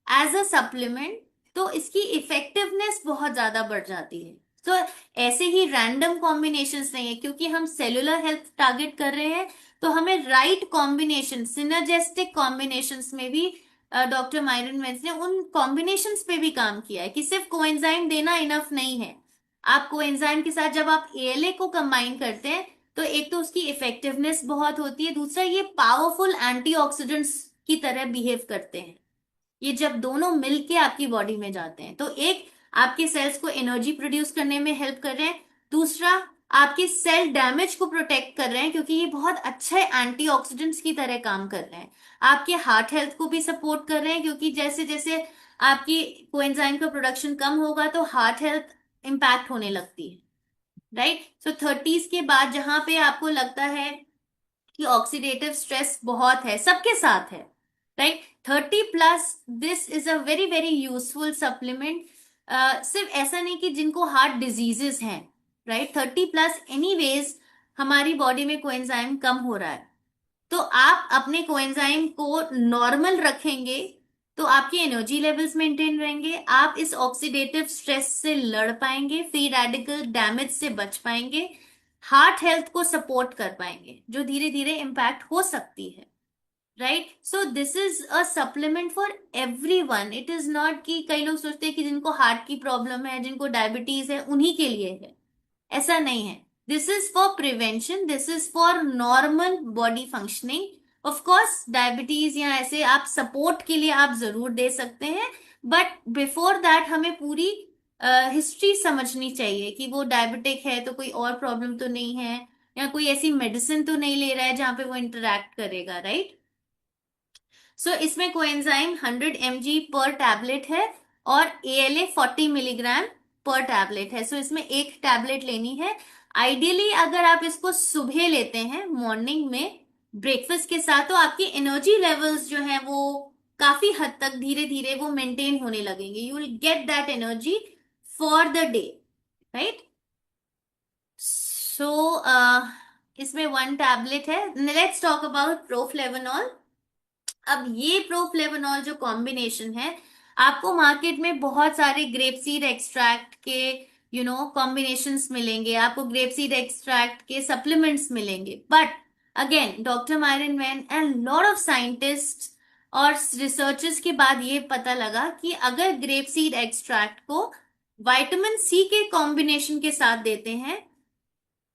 एज अ सप्लीमेंट, तो इसकी इफेक्टिवनेस बहुत ज्यादा बढ़ जाती है। तो ऐसे ही रैंडम कॉम्बिनेशंस नहीं है, क्योंकि हम सेलुलर हेल्थ टारगेट कर रहे हैं, तो हमें राइट कॉम्बिनेशन, सिनर्जेस्टिक कॉम्बिनेशंस में भी डॉक्टर मायरन वेंस ने उन कॉम्बिनेशंस पे भी काम किया है कि सिर्फ कोएंजाइम देना इनफ नहीं है। आप कोएंजाइम के साथ जब आप एएलए को कंबाइन करते हैं, तो एक तो उसकी इफेक्टिवनेस बहुत होती है, दूसरा ये पावरफुल एंटीऑक्सीडेंट्स की तरह बिहेव करते हैं। ये जब दोनों मिलके आपकी बॉडी में जाते हैं, तो एक आपके सेल्स को एनर्जी प्रोड्यूस करने में हेल्प कर रहे हैं, दूसरा आपके सेल डैमेज को प्रोटेक्ट कर रहे हैं, क्योंकि ये बहुत अच्छे एंटीऑक्सीडेंट्स की तरह काम कर रहे हैं। आपके हार्ट हेल्थ को भी सपोर्ट कर रहे हैं, क्योंकि जैसे जैसे आपकी कोएंजाइम का प्रोडक्शन कम होगा तो हार्ट हेल्थ इम्पैक्ट होने लगती है। राइट। सो 30s के बाद जहां पे आपको लगता है कि ऑक्सीडेटिव स्ट्रेस बहुत है, सबके साथ है, right, 30+, this is a very very useful supplement. सिर्फ ऐसा नहीं कि जिनको हार्ट डिजीजेस हैं, राइट, 30+, एनीवेज हमारी बॉडी में कोएंजाइम कम हो रहा है, तो आप अपने कोएंजाइम को नॉर्मल रखेंगे तो आपकी एनर्जी लेवल्स मेंटेन रहेंगे, आप इस ऑक्सीडेटिव स्ट्रेस से लड़ पाएंगे, फ्री रेडिकल डैमेज से बच पाएंगे, हार्ट हेल्थ को सपोर्ट कर पाएंगे, जो धीरे धीरे इम्पैक्ट हो सकती है। Right. So this is a supplement for everyone. It is not कि कई लोग सोचते हैं कि जिनको हार्ट की प्रॉब्लम है, जिनको डायबिटीज है, उन्हीं के लिए है। ऐसा नहीं है। This is for prevention, this is for normal body functioning. Of course diabetes या ऐसे आप सपोर्ट के लिए आप जरूर दे सकते हैं, बट बिफोर दैट हमें पूरी हिस्ट्री समझनी चाहिए कि वो डायबिटिक है तो कोई और प्रॉब्लम तो नहीं है, या कोई ऐसी मेडिसिन तो नहीं ले रहा है जहां पे वो इंटरेक्ट करेगा। राइट। सो इसमें कोएंजाइम 100 mg पर टैबलेट है, और एएलए 40 mg पर टैबलेट है। सो इसमें एक टैबलेट लेनी है। आइडियली अगर आप इसको सुबह लेते हैं मॉर्निंग में ब्रेकफास्ट के साथ, तो आपकी एनर्जी लेवल्स जो है वो काफी हद तक धीरे धीरे वो मेंटेन होने लगेंगे। You will get that energy for the day. Right. So इसमें 1 टैबलेट है। Let's talk about Proflavanol. अब ये प्रोफ्लेवनॉल जो कॉम्बिनेशन है, आपको मार्केट में बहुत सारे ग्रेप सीड एक्सट्रैक्ट के कॉम्बिनेशंस मिलेंगे, आपको ग्रेप सीड एक्सट्रैक्ट के सप्लीमेंट्स मिलेंगे, बट अगेन डॉक्टर मायरन वैन एंड लॉट ऑफ साइंटिस्ट और रिसर्चर्स के बाद ये पता लगा कि अगर ग्रेप सीड एक्सट्रैक्ट को विटामिन सी के कॉम्बिनेशन के साथ देते हैं,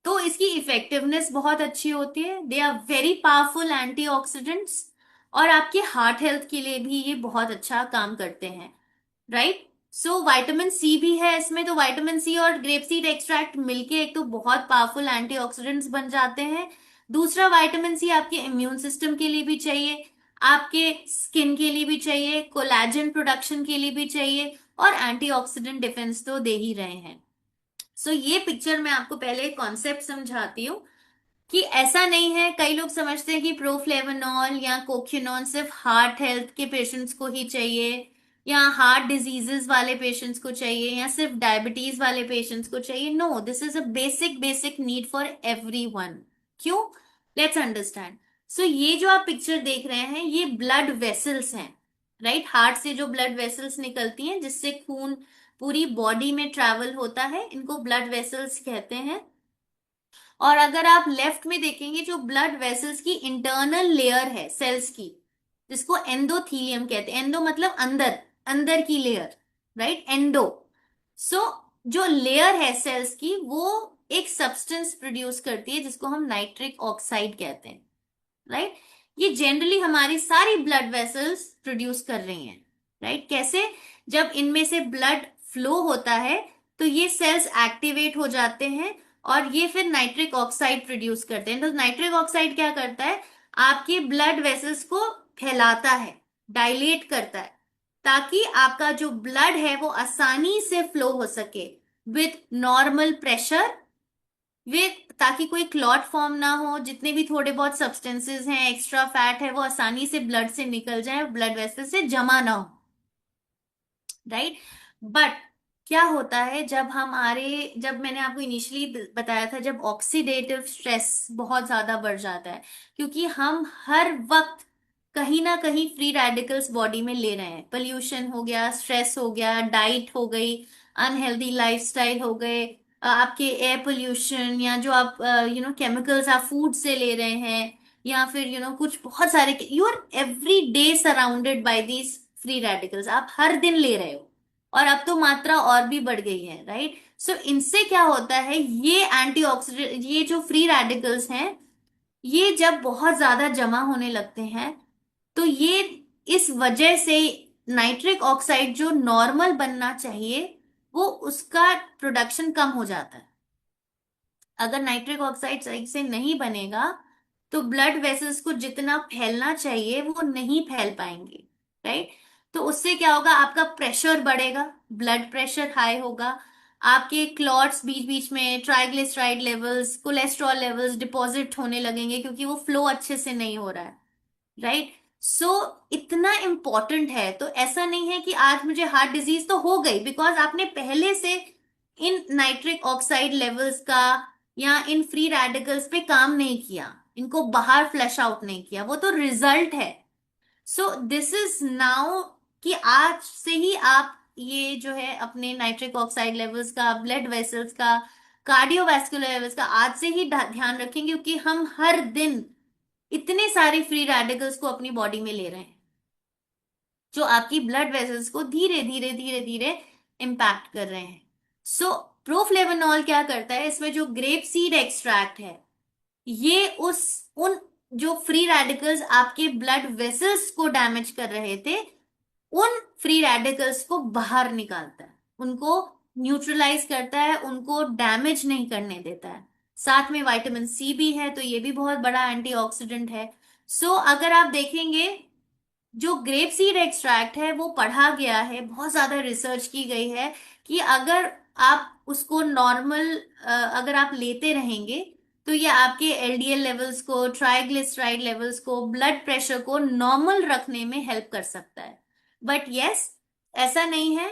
तो इसकी इफेक्टिवनेस बहुत अच्छी होती है। They are very powerful antioxidants, और आपके हार्ट हेल्थ के लिए भी ये बहुत अच्छा काम करते हैं। राइट। सो विटामिन सी भी है इसमें, तो विटामिन सी और ग्रेप सीड एक्सट्रैक्ट मिलके एक तो बहुत पावरफुल एंटीऑक्सीडेंट्स बन जाते हैं। दूसरा, विटामिन सी आपके इम्यून सिस्टम के लिए भी चाहिए, आपके स्किन के लिए भी चाहिए, कोलैजन प्रोडक्शन के लिए भी चाहिए, और एंटीऑक्सीडेंट डिफेंस तो दे ही रहे हैं। सो ये पिक्चर मैं आपको पहले कॉन्सेप्ट समझाती हूँ कि ऐसा नहीं है। कई लोग समझते हैं कि प्रोफ्लेवनॉल या कोक्यूनॉन सिर्फ हार्ट हेल्थ के पेशेंट्स को ही चाहिए, या हार्ट डिजीजेस वाले पेशेंट्स को चाहिए, या सिर्फ डायबिटीज वाले पेशेंट्स को चाहिए। No, this is a basic basic need for everyone. क्यों? Let's understand. सो ये जो आप पिक्चर देख रहे हैं, ये ब्लड वेसल्स हैं। राइट। हार्ट से जो ब्लड वेसल्स निकलती हैं जिससे खून पूरी बॉडी में ट्रैवल होता है, इनको ब्लड वेसल्स कहते हैं। और अगर आप लेफ्ट में देखेंगे, जो ब्लड वेसल्स की इंटरनल लेयर है सेल्स की, जिसको एंडोथीलियम कहते हैं। एंडो मतलब अंदर, अंदर की लेयर, राइट, एंडो। सो जो लेयर है सेल्स की, वो एक सब्सटेंस प्रोड्यूस करती है जिसको हम नाइट्रिक ऑक्साइड कहते हैं। राइट। ये जनरली हमारी सारी ब्लड वेसल्स प्रोड्यूस कर रही हैं। राइट। कैसे? जब इनमें से ब्लड फ्लो होता है तो ये सेल्स एक्टिवेट हो जाते हैं, और ये फिर नाइट्रिक ऑक्साइड प्रोड्यूस करते हैं। तो नाइट्रिक ऑक्साइड क्या करता है? आपके ब्लड वेसल्स को फैलाता है, डायलेट करता है, ताकि आपका जो ब्लड है वो आसानी से फ्लो हो सके, विथ नॉर्मल प्रेशर, विथ ताकि कोई क्लॉट फॉर्म ना हो, जितने भी थोड़े बहुत सब्सटेंसेस हैं, एक्स्ट्रा फैट है, वो आसानी से ब्लड से निकल जाए, ब्लड वेसल से जमा ना हो, राइट। बट क्या होता है जब हमारे, जब मैंने आपको इनिशियली बताया था, जब ऑक्सीडेटिव स्ट्रेस बहुत ज्यादा बढ़ जाता है, क्योंकि हम हर वक्त कहीं ना कहीं फ्री रेडिकल्स बॉडी में ले रहे हैं, पोल्यूशन हो गया, स्ट्रेस हो गया, डाइट हो गई, अनहेल्दी लाइफस्टाइल हो गए, आपके एयर पोल्यूशन, या जो आप केमिकल्स आप फूड से ले रहे हैं, या फिर कुछ बहुत सारे, you are every day surrounded by these free radicals, आप हर दिन ले रहे हो, और अब तो मात्रा और भी बढ़ गई है, राइट। सो इनसे क्या होता है, ये एंटीऑक्सीडेंट, ये जो फ्री रेडिकल्स हैं, ये जब बहुत ज्यादा जमा होने लगते हैं, तो ये इस वजह से नाइट्रिक ऑक्साइड जो नॉर्मल बनना चाहिए, वो उसका प्रोडक्शन कम हो जाता है। अगर नाइट्रिक ऑक्साइड सही से नहीं बनेगा, तो ब्लड वेसल्स को जितना फैलना चाहिए वो नहीं फैल पाएंगे, राइट। तो उससे क्या होगा, आपका प्रेशर बढ़ेगा, ब्लड प्रेशर हाई होगा, आपके क्लॉट्स बीच बीच में, triglyceride levels, cholesterol levels deposit होने लगेंगे, क्योंकि वो फ्लो अच्छे से नहीं हो रहा है, राइट। सो इतना इंपॉर्टेंट है, तो ऐसा नहीं है कि आज मुझे हार्ट डिजीज तो हो गई बिकॉज आपने पहले से इन नाइट्रिक ऑक्साइड लेवल्स का या इन फ्री रेडिकल्स पे काम नहीं किया, इनको बाहर फ्लश आउट नहीं किया, वो तो रिजल्ट है। सो दिस इज नाउ कि आज से ही आप ये जो है अपने नाइट्रिक ऑक्साइड लेवल्स का, ब्लड वेसल्स का, कार्डियोवैस्कुलर लेवल्स का आज से ही ध्यान रखें, क्योंकि हम हर दिन इतने सारे फ्री रेडिकल्स को अपनी बॉडी में ले रहे हैं, जो आपकी ब्लड वेसल्स को धीरे धीरे धीरे धीरे इम्पैक्ट कर रहे हैं। सो प्रोफ्लेवनॉल क्या करता है, इसमें जो ग्रेप सीड एक्सट्रैक्ट है, ये उस उन जो फ्री रेडिकल्स आपके ब्लड वेसल्स को डैमेज कर रहे थे, उन फ्री रेडिकल्स को बाहर निकालता है, उनको न्यूट्रलाइज करता है, उनको डैमेज नहीं करने देता है। साथ में विटामिन सी भी है, तो ये भी बहुत बड़ा एंटीऑक्सीडेंट है। सो अगर आप देखेंगे, जो ग्रेप सीड एक्सट्रैक्ट है वो पढ़ा गया है, बहुत ज्यादा रिसर्च की गई है, कि अगर आप उसको नॉर्मल, अगर आप लेते रहेंगे, तो ये आपके एलडीएल लेवल्स को, ट्राइग्लिसराइड लेवल्स को, ब्लड प्रेशर को नॉर्मल रखने में हेल्प कर सकता है। बट यस, ऐसा नहीं है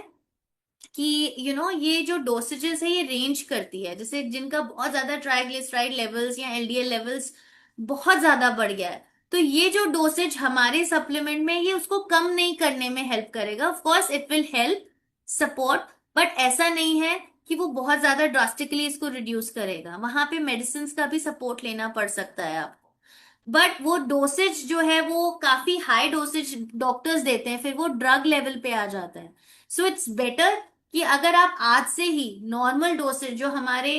कि ये जो डोसेजेस है ये रेंज करती है, जैसे जिनका बहुत ज्यादा ट्राइग्लिसराइड लेवल्स या एलडीएल लेवल्स बहुत ज्यादा बढ़ गया है, तो ये जो डोसेज हमारे सप्लीमेंट में, ये उसको कम नहीं करने में हेल्प करेगा, of course it will help support, but ऐसा नहीं है कि वो बहुत ज्यादा ड्रास्टिकली इसको रिड्यूस करेगा, वहां पे मेडिसिन का भी सपोर्ट लेना पड़ सकता है आपको। बट वो डोसेज जो है वो काफी हाई डोसेज डॉक्टर्स देते हैं, फिर वो ड्रग लेवल पे आ जाता है। सो इट्स बेटर कि अगर आप आज से ही नॉर्मल डोसेज जो हमारे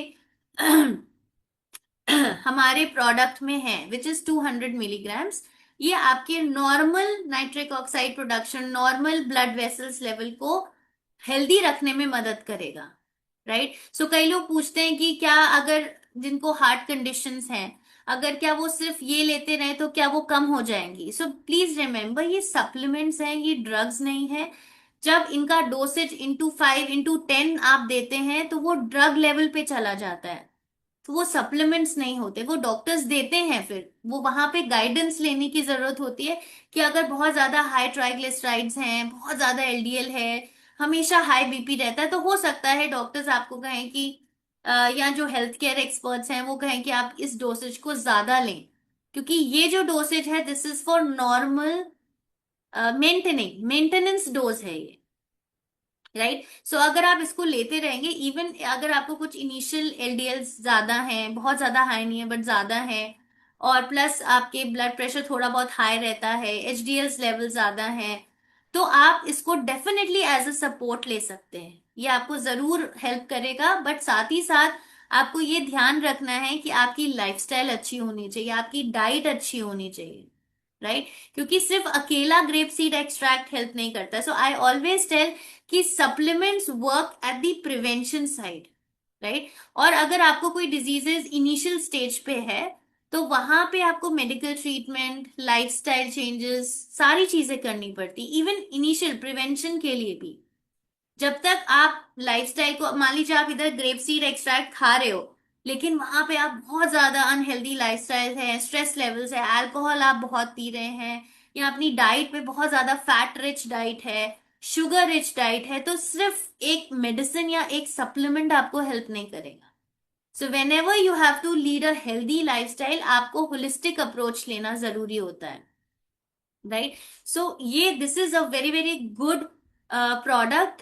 हमारे प्रोडक्ट में है, विच इज 200 मिलीग्राम्स, ये आपके normal nitric oxide production, normal blood vessels level को हेल्दी रखने में मदद करेगा, राइट। सो कई लोग पूछते हैं कि क्या अगर जिनको हार्ट कंडीशंस हैं, अगर क्या वो सिर्फ ये लेते रहे तो क्या वो कम हो जाएंगी। सो प्लीज रिमेम्बर, ये सप्लीमेंट्स हैं, ये ड्रग्स नहीं है। जब इनका डोसेज इंटू 5 इंटू 10 आप देते हैं, तो वो ड्रग लेवल पे चला जाता है, तो वो सप्लीमेंट्स नहीं होते, वो डॉक्टर्स देते हैं, फिर वो वहां पे गाइडेंस लेने की जरूरत होती है, कि अगर बहुत ज्यादा हाई ट्राइग्लिसराइड्स हैं, बहुत ज्यादा एलडीएल है, हमेशा हाई बीपी रहता है, तो हो सकता है डॉक्टर्स आपको कहें कि या जो हेल्थ केयर एक्सपर्ट्स हैं वो कहें कि आप इस डोसेज को ज्यादा लें, क्योंकि ये जो डोसेज है this is for normal maintenance dose है ये, राइट। सो अगर आप इसको लेते रहेंगे, इवन अगर आपको कुछ इनिशियल एलडीएल ज्यादा है, बहुत ज्यादा हाई नहीं है बट ज्यादा है, और प्लस आपके ब्लड प्रेशर थोड़ा बहुत हाई रहता है, एचडीएल लेवल ज्यादा है, तो आप इसको डेफिनेटली एज अ सपोर्ट ले सकते हैं, ये आपको जरूर हेल्प करेगा। बट साथ ही साथ आपको ये ध्यान रखना है कि आपकी लाइफस्टाइल अच्छी होनी चाहिए, आपकी डाइट अच्छी होनी चाहिए, राइट। क्योंकि सिर्फ अकेला ग्रेप सीड एक्सट्रैक्ट हेल्प नहीं करता। सो आई ऑलवेज टेल कि supplements work at the prevention side, right. और अगर आपको कोई डिजीजेस इनिशियल स्टेज पे है, तो वहां पे आपको मेडिकल ट्रीटमेंट, लाइफस्टाइल चेंजेस, सारी चीजें करनी पड़ती, इवन इनिशियल प्रिवेंशन के लिए भी। जब तक आप लाइफस्टाइल को, मान लीजिए आप इधर ग्रेप सीड एक्सट्रैक्ट खा रहे हो, लेकिन वहां पे आप बहुत ज्यादा अनहेल्दी लाइफस्टाइल है, स्ट्रेस लेवल्स है, अल्कोहल आप बहुत पी रहे हैं, या अपनी डाइट पे बहुत ज्यादा फैट रिच डाइट है, शुगर रिच डाइट है, तो सिर्फ एक मेडिसिन या एक सप्लीमेंट आपको हेल्प नहीं करेगा। So whenever you have to lead a healthy lifestyle, आपको होलिस्टिक अप्रोच लेना जरूरी होता है, राइट? सो ये this is a very very good product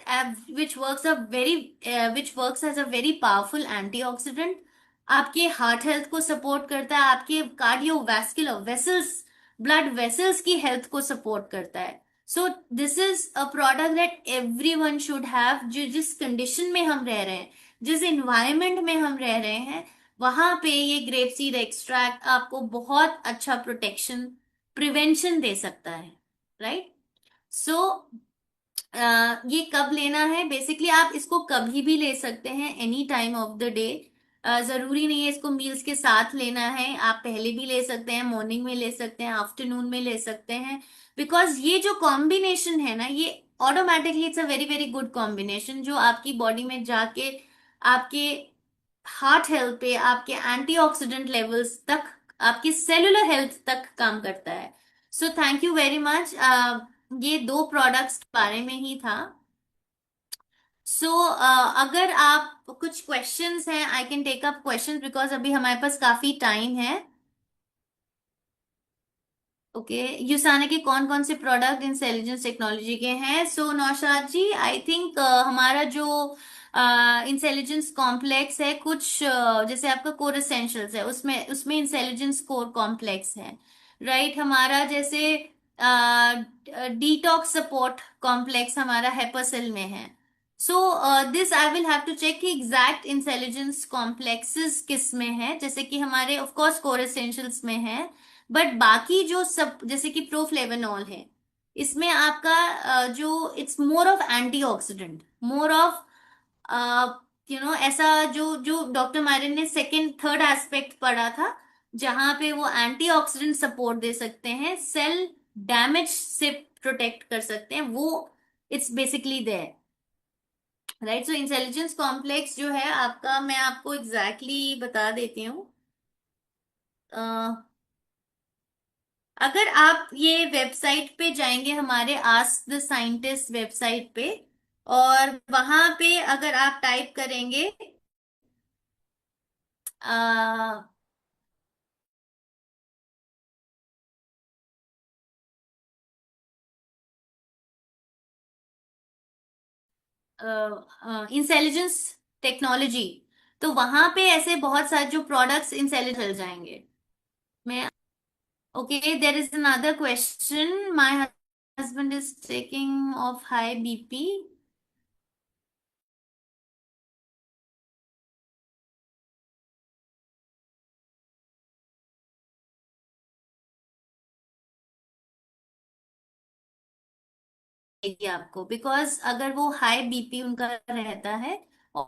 which works a very which works as a very powerful antioxidant. आपके हार्ट हेल्थ को सपोर्ट करता है, आपके कार्डियोवैस्कुलर वेसल्स, ब्लड वेसल्स की हेल्थ को सपोर्ट करता है। So this is a product that everyone should have. जो जिस कंडीशन में हम रह रहे हैं, जिस इन्वायरमेंट में हम रह रहे हैं, वहां पे ये ग्रेप सीड एक्सट्रैक्ट आपको बहुत अच्छा प्रोटेक्शन, प्रिवेंशन दे सकता है, राइट? सो ये कब लेना है? बेसिकली आप इसको कभी भी ले सकते हैं, any time of the day. जरूरी नहीं है इसको मील्स के साथ लेना है, आप पहले भी ले सकते हैं, मॉर्निंग में ले सकते हैं, आफ्टरनून में ले सकते हैं। बिकॉज ये जो कॉम्बिनेशन है ना, ये automatically it's a very very good combination, जो आपकी बॉडी में जाके आपके हार्ट हेल्थ पे, आपके एंटीऑक्सीडेंट लेवल्स तक, आपकी सेलुलर हेल्थ तक काम करता है। So thank you very much. ये दो प्रोडक्ट्स के बारे में ही था। सो अगर आप कुछ क्वेश्चंस हैं, I can take up questions, because अभी हमारे पास काफी टाइम है। ओके, यूसाना के कौन कौन से प्रोडक्ट इंटेलिजेंस टेक्नोलॉजी के हैं? सो नौशाद जी, आई थिंक हमारा जो इंटेलिजेंस कॉम्प्लेक्स है, कुछ जैसे आपका कोर एसेंशियल्स है, उसमें उसमें इंटेलिजेंस कोर कॉम्प्लेक्स है, राइट? हमारा जैसे डिटॉक्स सपोर्ट कॉम्प्लेक्स हमारा हेपासिल में है। So this I will have to check कि एग्जैक्ट इंटेलिजेंस कॉम्प्लेक्सेस किस में है, जैसे कि हमारे ऑफ कोर्स कोर एसेंशियल्स में है, बट बाकी जो सब जैसे कि प्रोफ्लेवेनॉल है, इसमें आपका जो it's more of antioxidant, more of ऐसा जो जो डॉक्टर मायरन ने सेकंड थर्ड एस्पेक्ट पढ़ा था, जहां पे वो एंटीऑक्सीडेंट सपोर्ट दे सकते हैं, सेल डैमेज से प्रोटेक्ट कर सकते हैं, वो it's basically there, right? So intelligence complex जो है आपका, मैं आपको एग्जैक्टली exactly बता देती हूँ। अगर आप ये वेबसाइट पे जाएंगे, हमारे आस्क द साइंटिस्ट वेबसाइट पे, और वहां पे अगर आप टाइप करेंगे इंटेलिजेंस टेक्नोलॉजी, तो वहां पे ऐसे बहुत सारे जो प्रोडक्ट्स इंटेलिजेंट चल जाएंगे। मैं okay, there is another question, my husband is taking of high BP. आपको, बिकॉज अगर वो हाई बीपी उनका रहता है और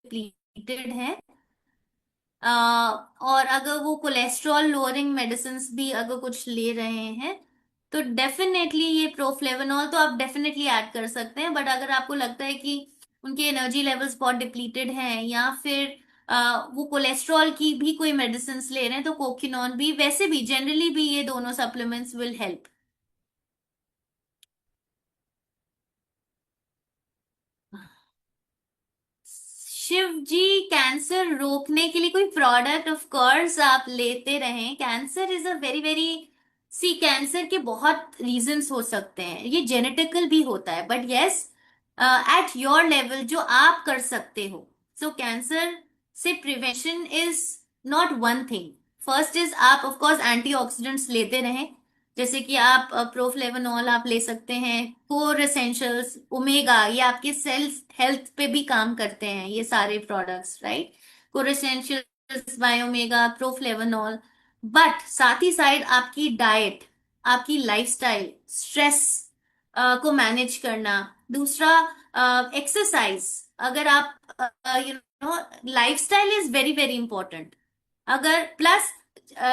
डिप्लीटेड है, और अगर वो कोलेस्ट्रॉल लोअरिंग मेडिसिन भी अगर कुछ ले रहे हैं, तो डेफिनेटली ये प्रोफ्लेवेनॉल तो आप डेफिनेटली ऐड कर सकते हैं। बट अगर आपको लगता है कि उनके एनर्जी लेवल्स बहुत डिप्लीटेड हैं, या फिर वो कोलेस्ट्रॉल की भी कोई मेडिसिन ले रहे हैं, तो कोकिनॉन भी, वैसे भी जनरली भी ये दोनों supplements will help. Shiv ji, cancer रोकने के लिए कोई प्रोडक्ट, ऑफ कोर्स आप लेते रहें। Cancer is a very very, see cancer के बहुत रीजंस हो सकते हैं, ये जेनेटिकल भी होता है, but yes, at your level जो आप कर सकते हो। सो कैंसर से prevention is not one thing. First is आप ऑफ कोर्स एंटीऑक्सीडेंट्स लेते रहें, जैसे कि आप प्रोफ्लेवेनॉल आप ले सकते हैं, कोर एसेंशियल्स, ओमेगा, ये आपके सेल्स हेल्थ पे भी काम करते हैं ये सारे products, right? Core essentials, Biomega, Proflavanol. But साथ ही साइड आपकी डाइट, आपकी लाइफस्टाइल, स्ट्रेस को मैनेज करना, दूसरा एक्सरसाइज। अगर आप you know lifestyle is very very important. अगर प्लस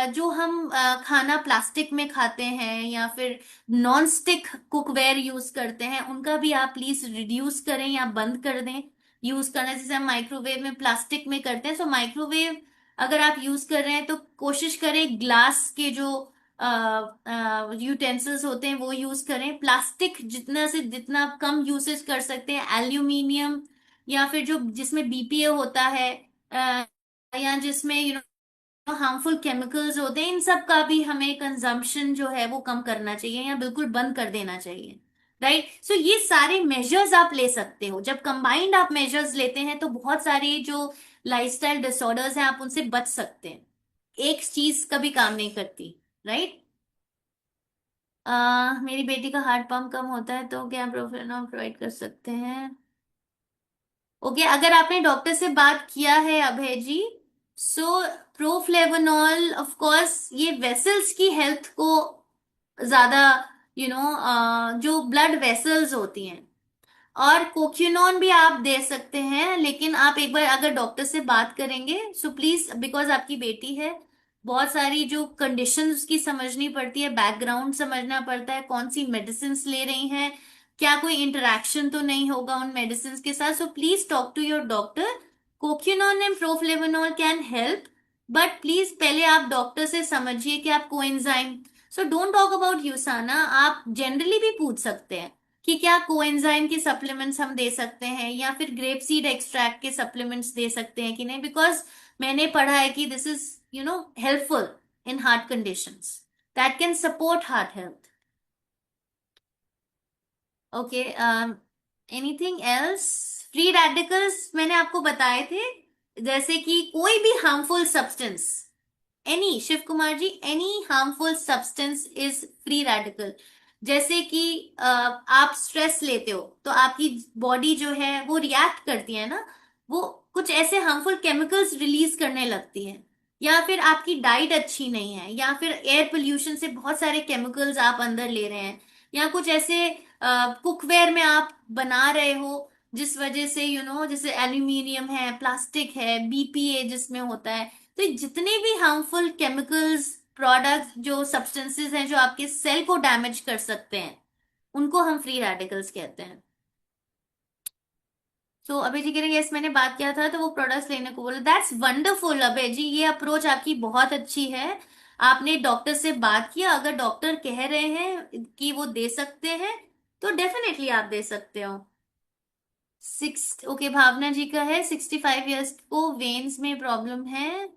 जो हम खाना प्लास्टिक में खाते हैं या फिर नॉन स्टिक कुकवेयर यूज करते हैं, उनका भी आप प्लीज रिड्यूस करें या बंद कर दें यूज करना। जैसे हम माइक्रोवेव में प्लास्टिक में करते हैं, सो माइक्रोवेव अगर आप यूज कर रहे हैं तो कोशिश करें ग्लास के जो यूटेंसिल्स होते हैं वो यूज करें। प्लास्टिक जितना से जितना आप कम यूसेज कर सकते हैं, एल्यूमिनियम या फिर जो जिसमें बीपीए होता है, या जिसमें हार्मफुल केमिकल्स होते हैं, इन सब का भी हमें कंजम्पशन जो है वो कम करना चाहिए या बिल्कुल बंद कर देना चाहिए। राइट, सो ये सारे मेजर्स आप ले सकते हो। जब कंबाइंड आप मेजर्स लेते हैं तो बहुत सारे जो लाइफस्टाइल डिसऑर्डर्स हैं आप उनसे बच सकते हैं। एक चीज कभी काम नहीं करती। राइट। मेरी बेटी का हार्ट पंप कम होता है तो क्या प्रोफेनॉल प्रोवाइड कर सकते हैं? ओके, अगर आपने डॉक्टर से बात किया है अभय जी, सो प्रोफ्लेवनॉल ऑफ कोर्स ये वेसल्स की हेल्थ को ज्यादा, जो ब्लड वेसल्स होती हैं, और कोक्यूनॉन भी आप दे सकते हैं। लेकिन आप एक बार अगर डॉक्टर से बात करेंगे, सो प्लीज, बिकॉज आपकी बेटी है, बहुत सारी जो कंडीशंस उसकी समझनी पड़ती है, बैकग्राउंड समझना पड़ता है, कौन सी मेडिसिन ले रही हैं, क्या कोई इंटरेक्शन तो नहीं होगा उन मेडिसिन के साथ। So please talk to your doctor. CoQuinone and Proflavanol can help, but please पहले आप डॉक्टर से समझिए कि आप coenzyme, so don't talk about Usana, आप जनरली भी पूछ सकते हैं कि क्या कोएंजाइम के सप्लीमेंट्स हम दे सकते हैं या फिर ग्रेप सीड एक्सट्रैक्ट के सप्लीमेंट्स दे सकते हैं कि नहीं, बिकॉज मैंने पढ़ा है कि this is helpful in heart conditions, that can support heart health. Okay, anything else? Free radicals मैंने आपको बताए थे, जैसे कि कोई भी harmful substance, any, Shiv Kumar ji, any harmful substance is free radical. जैसे कि आप स्ट्रेस लेते हो तो आपकी बॉडी जो है वो रिएक्ट करती है ना, वो कुछ ऐसे हार्मफुल केमिकल्स रिलीज करने लगती है। या फिर आपकी डाइट अच्छी नहीं है, या फिर एयर पोल्यूशन से बहुत सारे केमिकल्स आप अंदर ले रहे हैं, या कुछ ऐसे कुकवेयर में आप बना रहे हो जिस वजह से जैसे एल्यूमिनियम है, प्लास्टिक है, बीपीए जिसमें होता है। तो ये जितने भी हार्मफुल केमिकल्स, प्रोडक्ट्स, जो सब्सटेंसेस हैं जो आपके सेल को डैमेज कर सकते हैं, उनको हम फ्री रेडिकल्स कहते हैं। तो अभय जी कह रहे हैं यस मैंने बात किया था तो वो प्रोडक्ट्स लेने को बोला। दैट्स वंडरफुल अभय जी, ये अप्रोच आपकी बहुत अच्छी है। आपने डॉक्टर से बात किया, अगर डॉक्टर कह रहे हैं कि वो दे सकते हैं तो डेफिनेटली आप दे सकते हो। सिक्स, ओके, भावना जी का है 65 ईयर्स को वेन्स में प्रॉब्लम है।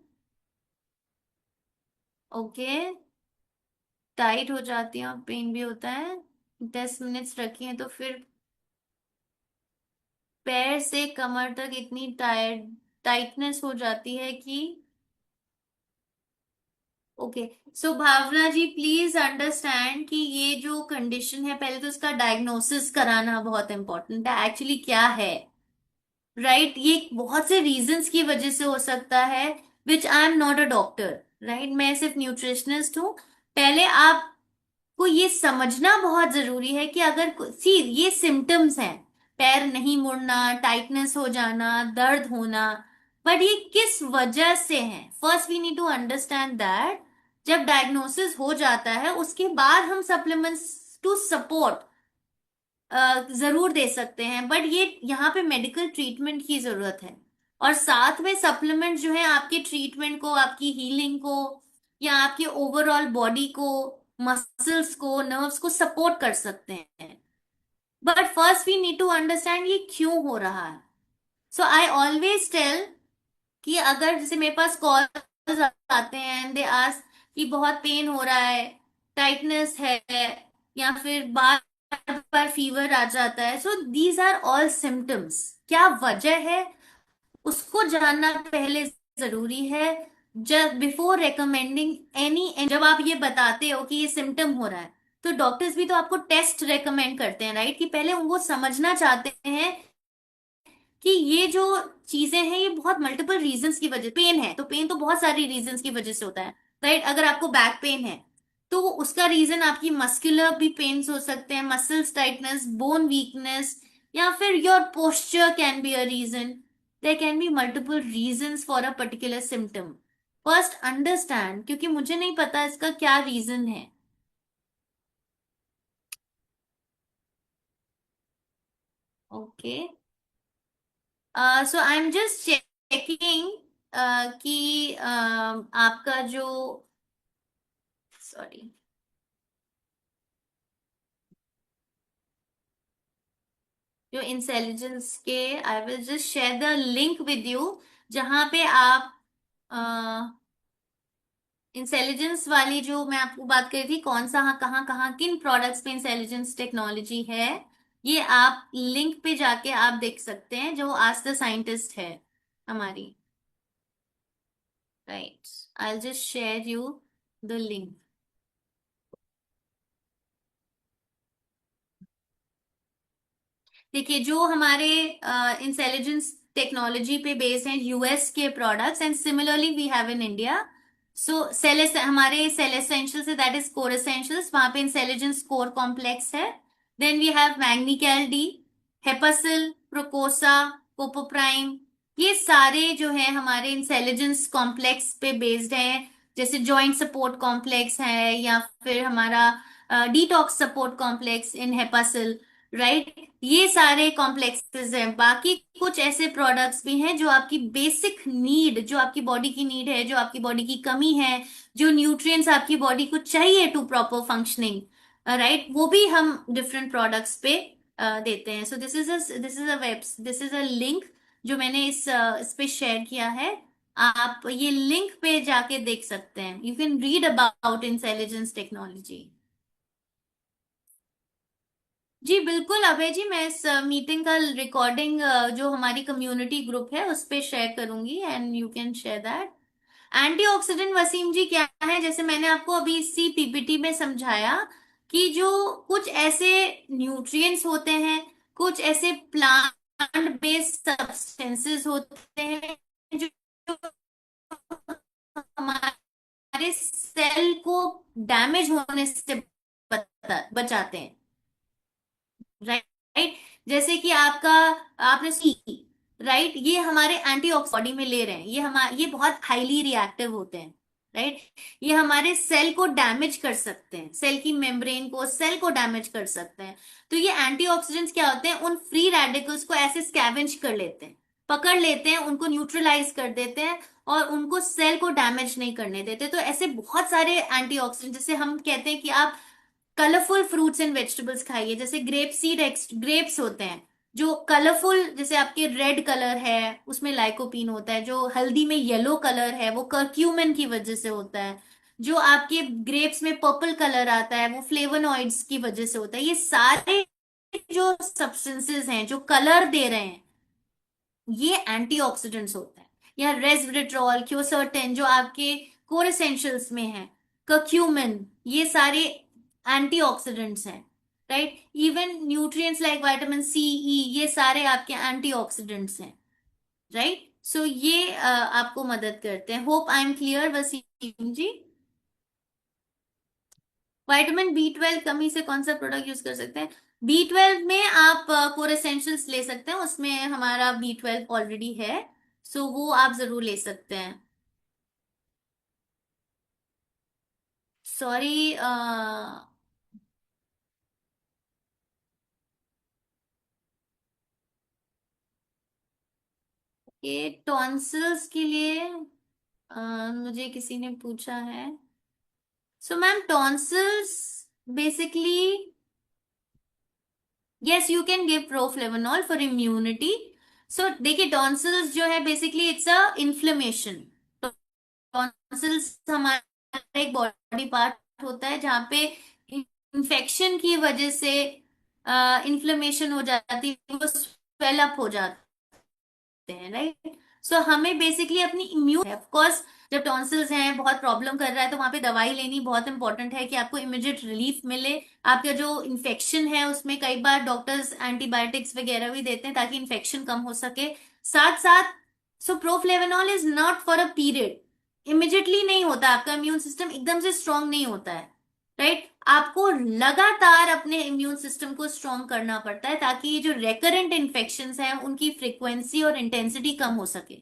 ओके, टाइट हो जाती है और पेन भी होता है, 10 मिनट्स रखी है तो फिर पैर से कमर तक इतनी टाइटनेस हो जाती है कि। Okay, so Bhavna ji please understand कि ये जो कंडीशन है, पहले तो इसका डायग्नोसिस कराना बहुत इंपॉर्टेंट है, एक्चुअली क्या है। राइट, ये बहुत से रीजंस की वजह से हो सकता है, which I am not a doctor. Right, मैं सिर्फ न्यूट्रिशनिस्ट हूँ। पहले आपको ये समझना बहुत जरूरी है कि अगर सी ये सिम्टम्स हैं, पैर नहीं मुड़ना, टाइटनेस हो जाना, दर्द होना, बट ये किस वजह से है, first we need to understand that. जब डायग्नोसिस हो जाता है उसके बाद हम सप्लीमेंट्स टू सपोर्ट जरूर दे सकते हैं, बट ये यहाँ पे मेडिकल ट्रीटमेंट की जरूरत है। और साथ में सप्लीमेंट जो है आपके ट्रीटमेंट को, आपकी हीलिंग को, या आपके ओवरऑल बॉडी को, मसल्स को, नर्व्स को सपोर्ट कर सकते हैं। But first we need to understand ये क्यों हो रहा है। सो आई ऑलवेज टेल कि अगर जैसे मेरे पास कॉल्स आते हैं एंड दे आस्क कि बहुत पेन हो रहा है, टाइटनेस है, या फिर बार बार फीवर आ जाता है, so these are all symptoms. क्या वजह है उसको जानना पहले जरूरी है। जब बिफोर रिकमेंडिंग एनी, जब आप ये बताते हो कि ये सिम्टम हो रहा है, तो डॉक्टर्स भी तो आपको टेस्ट रेकमेंड करते हैं, राइट, कि पहले वो समझना चाहते हैं कि ये जो चीजें हैं ये बहुत मल्टीपल रीजंस की वजह, पेन है तो पेन तो बहुत सारी रीजंस की वजह से होता है। राइट, अगर आपको बैक पेन है तो उसका रीजन आपकी मस्कुलर भी पेन्स हो सकते हैं, मसल्स टाइटनेस, बोन वीकनेस, या फिर your posture can be a reason. There can be multiple reasons for a particular symptom. First understand, क्योंकि मुझे नहीं पता इसका क्या रीजन है। Okay, so I am just checking कि आपका जो, सॉरी, जो इंटेलिजेंस के, I will just share the link with you, जहां पे आप इंटेलिजेंस वाली जो मैं आपको बात कर रही थी, कौन सा, हाँ, कहाँ कहाँ किन प्रोडक्ट्स पे इंटेलिजेंस टेक्नोलॉजी है, ये आप लिंक पे जाके आप देख सकते हैं, जो आज द साइंटिस्ट है हमारी। Right, I just share you the link. देखिए, जो हमारे इंटेलिजेंस टेक्नोलॉजी पे बेस्ड हैं यूएस के products, and similarly we have in India. So cell, हमारे सेल एसेंशियल्स है, दैट इज कोर एसेंशियल्स, वहां पे इंटेलिजेंस कोर कॉम्प्लेक्स है। Then we have Magnecal D, Hepasil, Procosa, Copoprime, ये सारे जो है हमारे इंटेलिजेंस कॉम्प्लेक्स पे बेस्ड हैं। जैसे जॉइंट सपोर्ट कॉम्प्लेक्स है, या फिर हमारा detox support complex in Hepasil, right. ये सारे कॉम्प्लेक्सेस हैं। बाकी कुछ ऐसे प्रोडक्ट्स भी हैं जो आपकी बेसिक नीड, जो आपकी बॉडी की नीड है, जो आपकी बॉडी की कमी है, जो न्यूट्रिएंट्स आपकी बॉडी को चाहिए टू प्रॉपर फंक्शनिंग, राइट, वो भी हम डिफरेंट प्रोडक्ट्स पे देते हैं। सो दिस इज अ लिंक जो मैंने इस पे शेयर किया है। आप ये लिंक पे जाके देख सकते हैं, you can read about intelligence technology. जी बिल्कुल अभय जी, मैं इस मीटिंग का रिकॉर्डिंग जो हमारी कम्युनिटी ग्रुप है उस पे शेयर करूंगी, and you can share that. Antioxidant Wasim ji क्या है, जैसे मैंने आपको अभी इसी पीपीटी में समझाया, कि जो कुछ ऐसे न्यूट्रिएंट्स होते हैं, कुछ ऐसे प्लांट बेस्ड सब्सटेंसेस होते हैं जो हमारे सेल को डैमेज होने से बचाते हैं, राइट। जैसे कि आपका, आपने सी, राइट, ये हमारे एंटीऑक्सीडेंट बॉडी में ले रहे हैं, ये बहुत हाईली रिएक्टिव होते हैं, राइट। ये हमारे सेल को डैमेज कर सकते हैं, सेल की मेम्ब्रेन को, सेल को डैमेज कर सकते हैं। तो ये एंटीऑक्सीडेंट्स क्या होते हैं, उन फ्री रेडिकल्स को ऐसे स्कैवेंज कर लेते हैं, पकड़ लेते हैं, उनको न्यूट्रलाइज कर देते हैं, और उनको सेल को डैमेज नहीं करने देते। तो ऐसे बहुत सारे एंटीऑक्सीडेंट, जैसे हम कहते हैं कि आप कलरफुल फ्रूट्स एंड वेजिटेबल्स खाइए, जैसे ग्रेप सीड, ग्रेप्स होते हैं जो कलरफुल, जैसे आपके रेड कलर है उसमें लाइकोपीन होता है, जो हल्दी में येलो कलर है वो करक्यूमिन की वजह से होता है, जो आपके ग्रेप्स में पर्पल कलर आता है वो फ्लेवोनॉइड्स की वजह से होता है। ये सारे जो सब्सटेंसेस हैं जो कलर दे रहे हैं, ये एंटीऑक्सीडेंट्स होते हैं। या रेस्वेराट्रॉल, क्योसर्टेन जो आपके कोर एसेंशियल्स में है, कर्क्यूमिन, ये सारे एंटीऑक्सीडेंट्स हैं, right. Even nutrients like vitamin C, E, ये सारे आपके एंटीऑक्सीडेंट्स हैं, राइट। सो ये आपको मदद करते हैं। Hope I am clear Wasim ji. Vitamin B 12 कमी से कौन सा प्रोडक्ट यूज कर सकते हैं? बी 12 में आप कोर एसेंशियल्स ले सकते हैं, उसमें हमारा बी 12 ऑलरेडी है, सो वो आप जरूर ले सकते हैं। सॉरी, ये टॉन्सिल्स के लिए मुझे किसी ने पूछा है। So ma'am, tonsils basically, yes, you can give Proflavanol for immunity. So देखिए, टॉन्सिल्स जो है basically it's a inflammation. Tonsils हमारा एक बॉडी पार्ट होता है जहाँ पे इन्फेक्शन की वजह से इन्फ्लेमेशन हो जाती है, वो स्वेल अप हो जाता हैं, राइट। सो हमें बेसिकली अपनी इम्यून है, ऑफ कोर्स जब टॉन्सिल्स हैं, बहुत प्रॉब्लम कर रहा है, तो वहां पे दवाई लेनी बहुत इंपॉर्टेंट है कि आपको इमिडिएट रिलीफ मिले। आपका जो इन्फेक्शन है उसमें कई बार डॉक्टर्स एंटीबायोटिक्स वगैरह भी देते हैं ताकि इन्फेक्शन कम हो सके। साथ साथ, so Proflavanol is not for a period, immediately नहीं होता, आपका इम्यून सिस्टम एकदम से स्ट्रांग नहीं होता है, राइट। आपको लगातार अपने इम्यून सिस्टम को स्ट्रांग करना पड़ता है ताकि ये जो रेकरेंट इन्फेक्शंस हैं उनकी फ्रीक्वेंसी और इंटेंसिटी कम हो सके।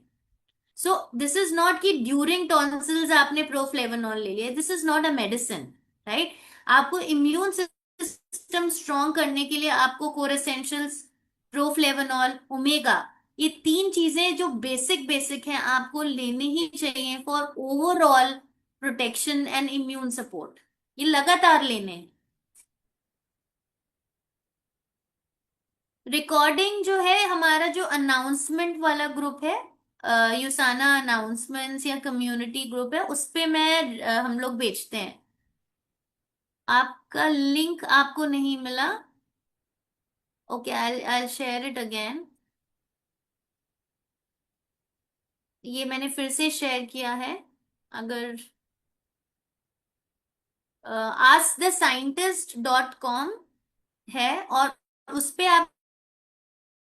सो दिस इज नॉट कि ड्यूरिंग टॉन्सिल्स आपने प्रोफ्लेवनॉल ले लिया, this is not a medicine, right. आपको इम्यून सिस्टम स्ट्रॉन्ग करने के लिए आपको कोर एसेंशियल्स, प्रोफ्लेवनॉल, ओमेगा, ये तीन चीजें जो बेसिक बेसिक हैं आपको लेनी ही चाहिए for overall protection and immune support. ये लगातार लेने हैं। रिकॉर्डिंग जो है, हमारा जो अनाउंसमेंट वाला ग्रुप है, यूसाना अनाउंसमेंट्स या कम्युनिटी ग्रुप है, उस पे मैं हम लोग बेचते हैं। आपका लिंक आपको नहीं मिला? Okay, I share it again. ये मैंने फिर से शेयर किया है। अगर asktheScientist.com है, और उस पे आप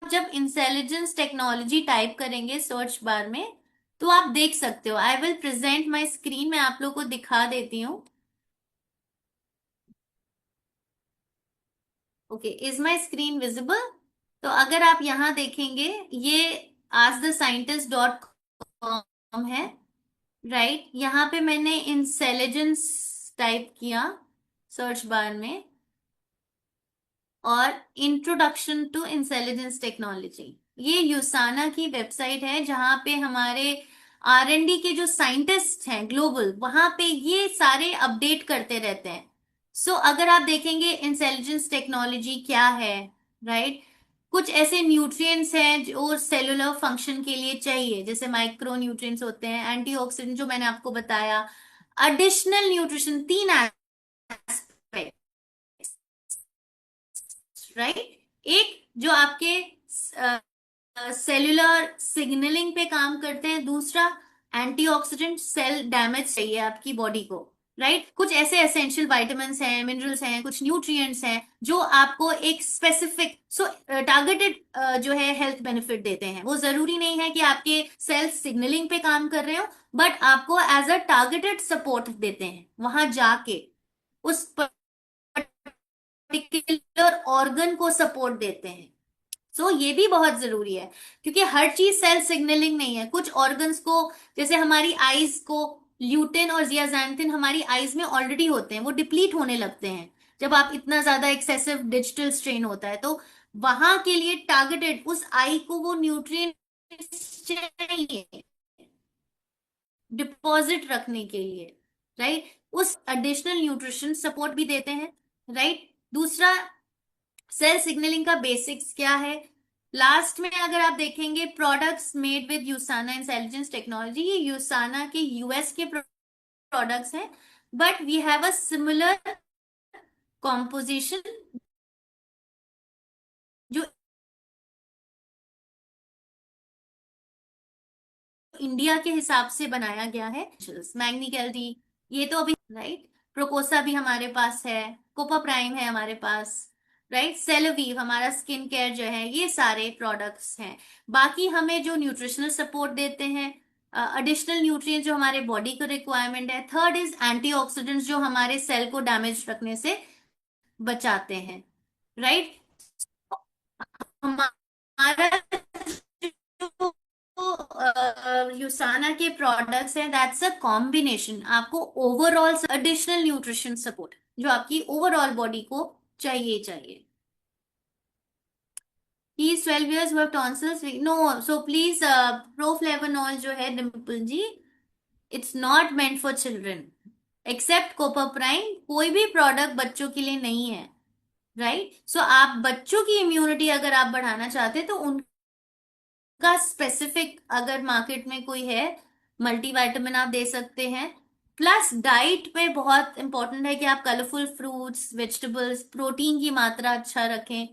जब इंटेलिजेंस टेक्नोलॉजी टाइप करेंगे सर्च बार में, तो आप देख सकते हो। I will present my screen, मैं आप लोग को दिखा देती हूँ। Okay, is my screen visible? तो अगर आप यहाँ देखेंगे, ये asktheScientist.com है, राइट। यहाँ पे मैंने इंटेलिजेंस टाइप किया सर्च बार में, और इंट्रोडक्शन टू इंटेलिजेंस टेक्नोलॉजी, ये यूसाना की वेबसाइट है जहां पे हमारे R&D के जो साइंटिस्ट हैं ग्लोबल, वहां पे ये सारे अपडेट करते रहते हैं। सो अगर आप देखेंगे इंटेलिजेंस टेक्नोलॉजी क्या है, राइट, कुछ ऐसे न्यूट्रिएंट्स हैं जो सेलुलर फंक्शन के लिए चाहिए, जैसे माइक्रो न्यूट्रिएंट्स होते हैं, एंटीऑक्सीडेंट जो मैंने आपको बताया, एडिशनल न्यूट्रिशन, तीन एस्पेक्ट, राइट। एक जो आपके सेल्यूलर सिग्नलिंग पे काम करते हैं, दूसरा एंटीऑक्सीडेंट, सेल डैमेज चाहिए आपकी बॉडी को, राइट। कुछ ऐसे एसेंशियल विटामिन्स हैं, मिनरल्स हैं, कुछ न्यूट्रिएंट्स हैं जो आपको एक स्पेसिफिक टारगेटेड जो है हेल्थ बेनिफिट देते हैं। वो जरूरी नहीं है कि आपके सेल सिग्नलिंग पे काम कर रहे हो, बट आपको एज अ टारगेटेड सपोर्ट देते हैं वहां जाके, उस पर्टिकुलर ऑर्गन को सपोर्ट देते हैं। सो ये भी बहुत जरूरी है, क्योंकि हर चीज सेल सिग्नलिंग नहीं है। कुछ ऑर्गन्स को, जैसे हमारी आईज को, ल्यूटिन और जियाजैंथिन हमारी आईज में ऑलरेडी होते हैं, वो डिप्लीट होने लगते हैं जब आप इतना ज्यादा एक्सेसिव डिजिटल स्ट्रेन होता है। तो वहां के लिए टारगेटेड उस आई को वो न्यूट्रिएंट चाहिए डिपॉजिट रखने के लिए, राइट। उस एडिशनल न्यूट्रिशन सपोर्ट भी देते हैं, राइट। दूसरा, सेल सिग्नलिंग का बेसिक्स क्या है, लास्ट में अगर आप देखेंगे, products made with USANA intelligence technology, ये यूसाना के यूएस के प्रोडक्ट्स हैं, but we have a similar composition जो इंडिया के हिसाब से बनाया गया है। मैग्नीकैल्डी, ये तो अभी, राइट, प्रोकोसा भी हमारे पास है, कोपा प्राइम है हमारे पास, राइट, सेलोवीव हमारा स्किन केयर जो है, ये सारे प्रोडक्ट्स हैं। बाकी हमें जो न्यूट्रिशनल सपोर्ट देते हैं, एडिशनल न्यूट्रिएंट जो हमारे बॉडी को रिक्वायरमेंट है। थर्ड इज एंटीऑक्सीडेंट्स जो हमारे सेल को डैमेज रखने से बचाते हैं, राइट। हमारा जो यूसाना के प्रोडक्ट्स हैं, दैट्स अ कॉम्बिनेशन, आपको ओवरऑल एडिशनल न्यूट्रिशन सपोर्ट जो आपकी ओवरऑल बॉडी को चाहिए चाहिए। He is 12 years who have tonsils. No, so please, proflavanol जो है Dimple ji, it's not meant for children. Except कोपाप्राइन, कोई भी प्रोडक्ट बच्चों के लिए नहीं है, राइट। सो आप बच्चों की इम्यूनिटी अगर आप बढ़ाना चाहते हैं, तो का स्पेसिफिक अगर मार्केट में कोई है, मल्टीविटामिन आप दे सकते हैं। प्लस डाइट पे बहुत इंपॉर्टेंट है कि आप कलरफुल फ्रूट्स, वेजिटेबल्स, प्रोटीन की मात्रा अच्छा रखें।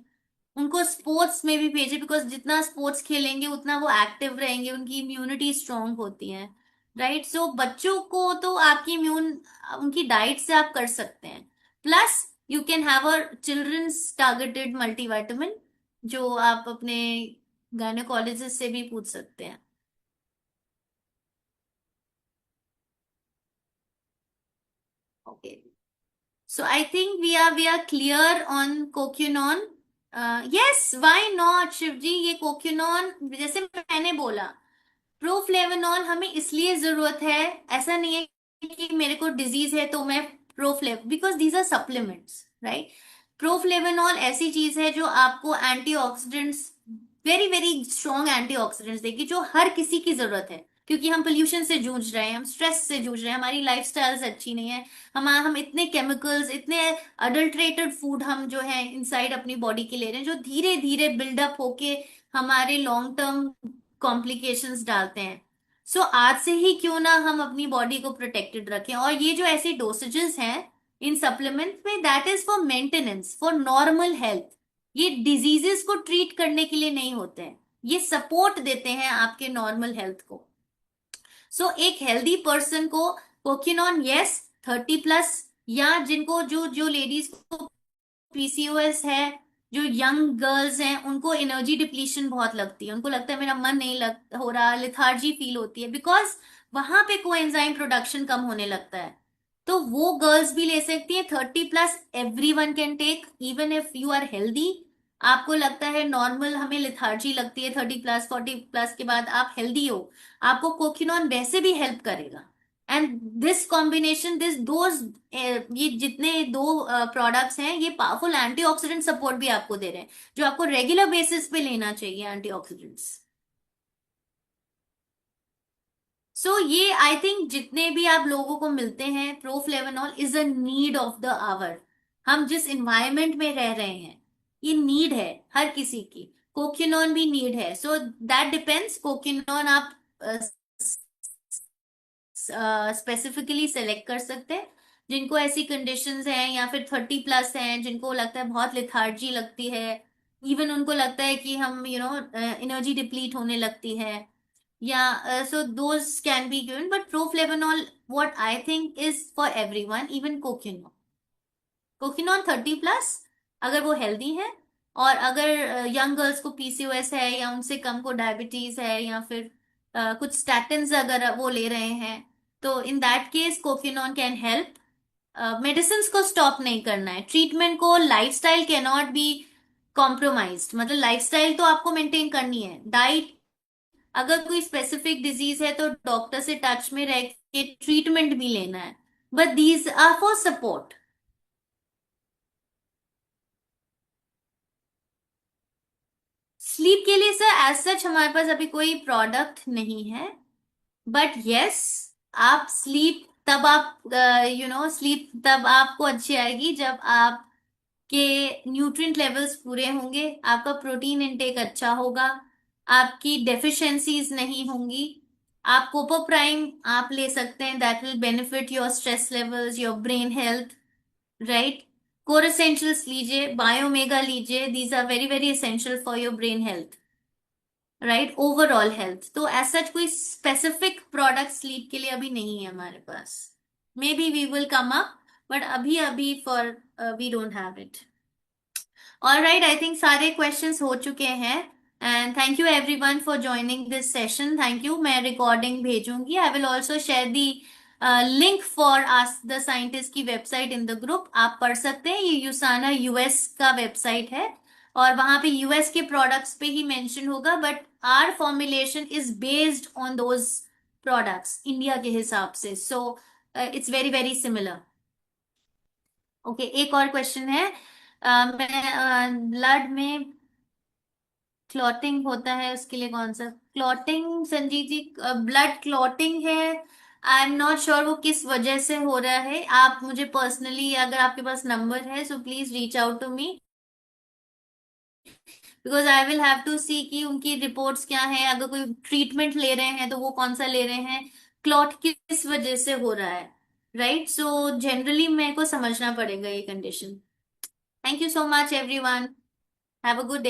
उनको स्पोर्ट्स में भी भेजें, बिकॉज जितना स्पोर्ट्स खेलेंगे उतना वो एक्टिव रहेंगे, उनकी इम्यूनिटी स्ट्रांग होती है, राइट। सो बच्चों को तो आपकी इम्यून उनकी डाइट से आप कर सकते हैं। Plus you can have a children's targeted multivitamin जो आप अपने गायनेकोलॉजिस्ट से भी पूछ सकते हैं। Okay, so I think we are clear on CoQuinone. Yes, why not Shiv ji, ये कोक्यूनॉन जैसे मैंने बोला, प्रोफ्लेवेनॉल हमें इसलिए जरूरत है, ऐसा नहीं है कि मेरे को डिजीज है तो मैं because these are supplements, right. Proflavanol ऐसी चीज है जो आपको antioxidants, very very strong antioxidants देगी, जो हर किसी की जरूरत है, क्योंकि हम पोल्यूशन से जूझ रहे हैं, हम स्ट्रेस से जूझ रहे हैं, हमारी लाइफस्टाइल्स अच्छी नहीं है, हम इतने केमिकल्स, इतने अडल्ट्रेटेड फूड हम जो है इनसाइड अपनी बॉडी के ले रहे हैं, जो धीरे धीरे बिल्डअप होके हमारे लॉन्ग टर्म कॉम्प्लिकेशंस डालते हैं। सो आज से ही क्यों ना हम अपनी बॉडी को प्रोटेक्टेड रखें, और ये जो ऐसे डोसेजेस हैं इन सप्लीमेंट में, that is for maintenance, for normal health. ये डिजीजेस को ट्रीट करने के लिए नहीं होते हैं, ये सपोर्ट देते हैं आपके नॉर्मल हेल्थ को। सो एक हेल्दी पर्सन को कोकिनॉन, यस, 30+, या जिनको जो जो लेडीज को पीसीओएस है, जो यंग गर्ल्स हैं, उनको एनर्जी डिप्लीशन बहुत लगती है, उनको लगता है मेरा मन नहीं लग हो रहा, लिथार्जी फील होती है, बिकॉज वहां पे कोएंजाइम प्रोडक्शन कम होने लगता है। तो वो गर्ल्स भी ले सकती हैं, 30+, everyone can take, even if you are healthy. आपको लगता है नॉर्मल, हमें लिथार्जी लगती है 30+, 40+ के बाद, आप हेल्दी हो, आपको कोकिनॉन वैसे भी हेल्प करेगा। And this combination, this those, ये जितने दो प्रोडक्ट्स हैं, ये पावरफुल एंटीऑक्सीडेंट सपोर्ट भी आपको दे रहे हैं, जो आपको रेगुलर बेसिस पे लेना चाहिए एंटीऑक्सीडेंट्स। सो ये आई थिंक जितने भी आप लोगों को मिलते हैं, proflavenol is a need of the hour. हम जिस इन्वायरमेंट में रह रहे हैं, ये नीड है हर किसी की। कोकिनॉन भी नीड है, सो दैट डिपेंड्स, कोकिनॉन आप स्पेसिफिकली सेलेक्ट कर सकते हैं, जिनको ऐसी कंडीशंस हैं, या फिर 30+ हैं, जिनको लगता है बहुत लिथार्जी लगती है, इवन उनको लगता है कि हम एनर्जी डिप्लीट होने लगती है, या so those can be given, but proflavenol what I think is for everyone, even coquinone. Coquinone 30+, अगर वो हेल्दी है, और अगर यंग गर्ल्स को पीसीओएस है, या उनसे कम को डायबिटीज है, या फिर कुछ स्टैटिन्स अगर वो ले रहे हैं, तो in that case coquinone can help. Medicine को स्टॉप नहीं करना है, ट्रीटमेंट को, lifestyle can not be compromised, मतलब लाइफस्टाइल तो आपको मेंटेन करनी है, डाइट, अगर कोई स्पेसिफिक डिजीज है तो डॉक्टर से टच में रह के ट्रीटमेंट भी लेना है, but these are for support. Sleep के लिए सर एज सच हमारे पास अभी कोई प्रोडक्ट नहीं है, बट यस, आप स्लीप तब आप स्लीप तब आपको अच्छी आएगी जब आपके न्यूट्रिएंट लेवल्स पूरे होंगे, आपका प्रोटीन इनटेक अच्छा होगा, आपकी डेफिशिएंसीज नहीं होंगी। आप कोपोप्राइम आप ले सकते हैं, that will benefit your stress levels, your brain health, right. Core essentials लीजिए, बायोमेगा लीजिए, these are very very essential for your brain health, right, overall health. तो एज सच कोई स्पेसिफिक प्रोडक्ट स्लीप के लिए अभी नहीं है हमारे पास, may be we will come up, but अभी अभी for we don't have it. All right, I think सारे क्वेश्चंस हो चुके हैं, and thank you everyone for joining this session, thank you. मैं रिकॉर्डिंग भेजूंगी, I will also share the link for ask the scientist की वेबसाइट इन द ग्रुप, आप पढ़ सकते हैं, ये यूसाना यूएस का वेबसाइट है, और वहां पे यूएस के प्रोडक्ट्स पे ही मेंशन होगा, but our formulation is based on those products India के हिसाब से, so it's very very similar. Okay, एक और क्वेश्चन है, मैं ब्लड में क्लॉटिंग होता है, उसके लिए कौन सा clotting, Sanjeev ji, blood clotting है, आई एम नॉट श्योर वो किस वजह से हो रहा है, आप मुझे पर्सनली, अगर आपके पास नंबर है, so please reach out to me, because I will have to see कि उनकी रिपोर्ट्स क्या है, अगर कोई ट्रीटमेंट ले रहे हैं तो वो कौन सा ले रहे हैं, क्लॉट किस वजह से हो रहा है, राइट। सो जनरली मेरे को समझना पड़ेगा ये condition. Thank you so much everyone, have a good day.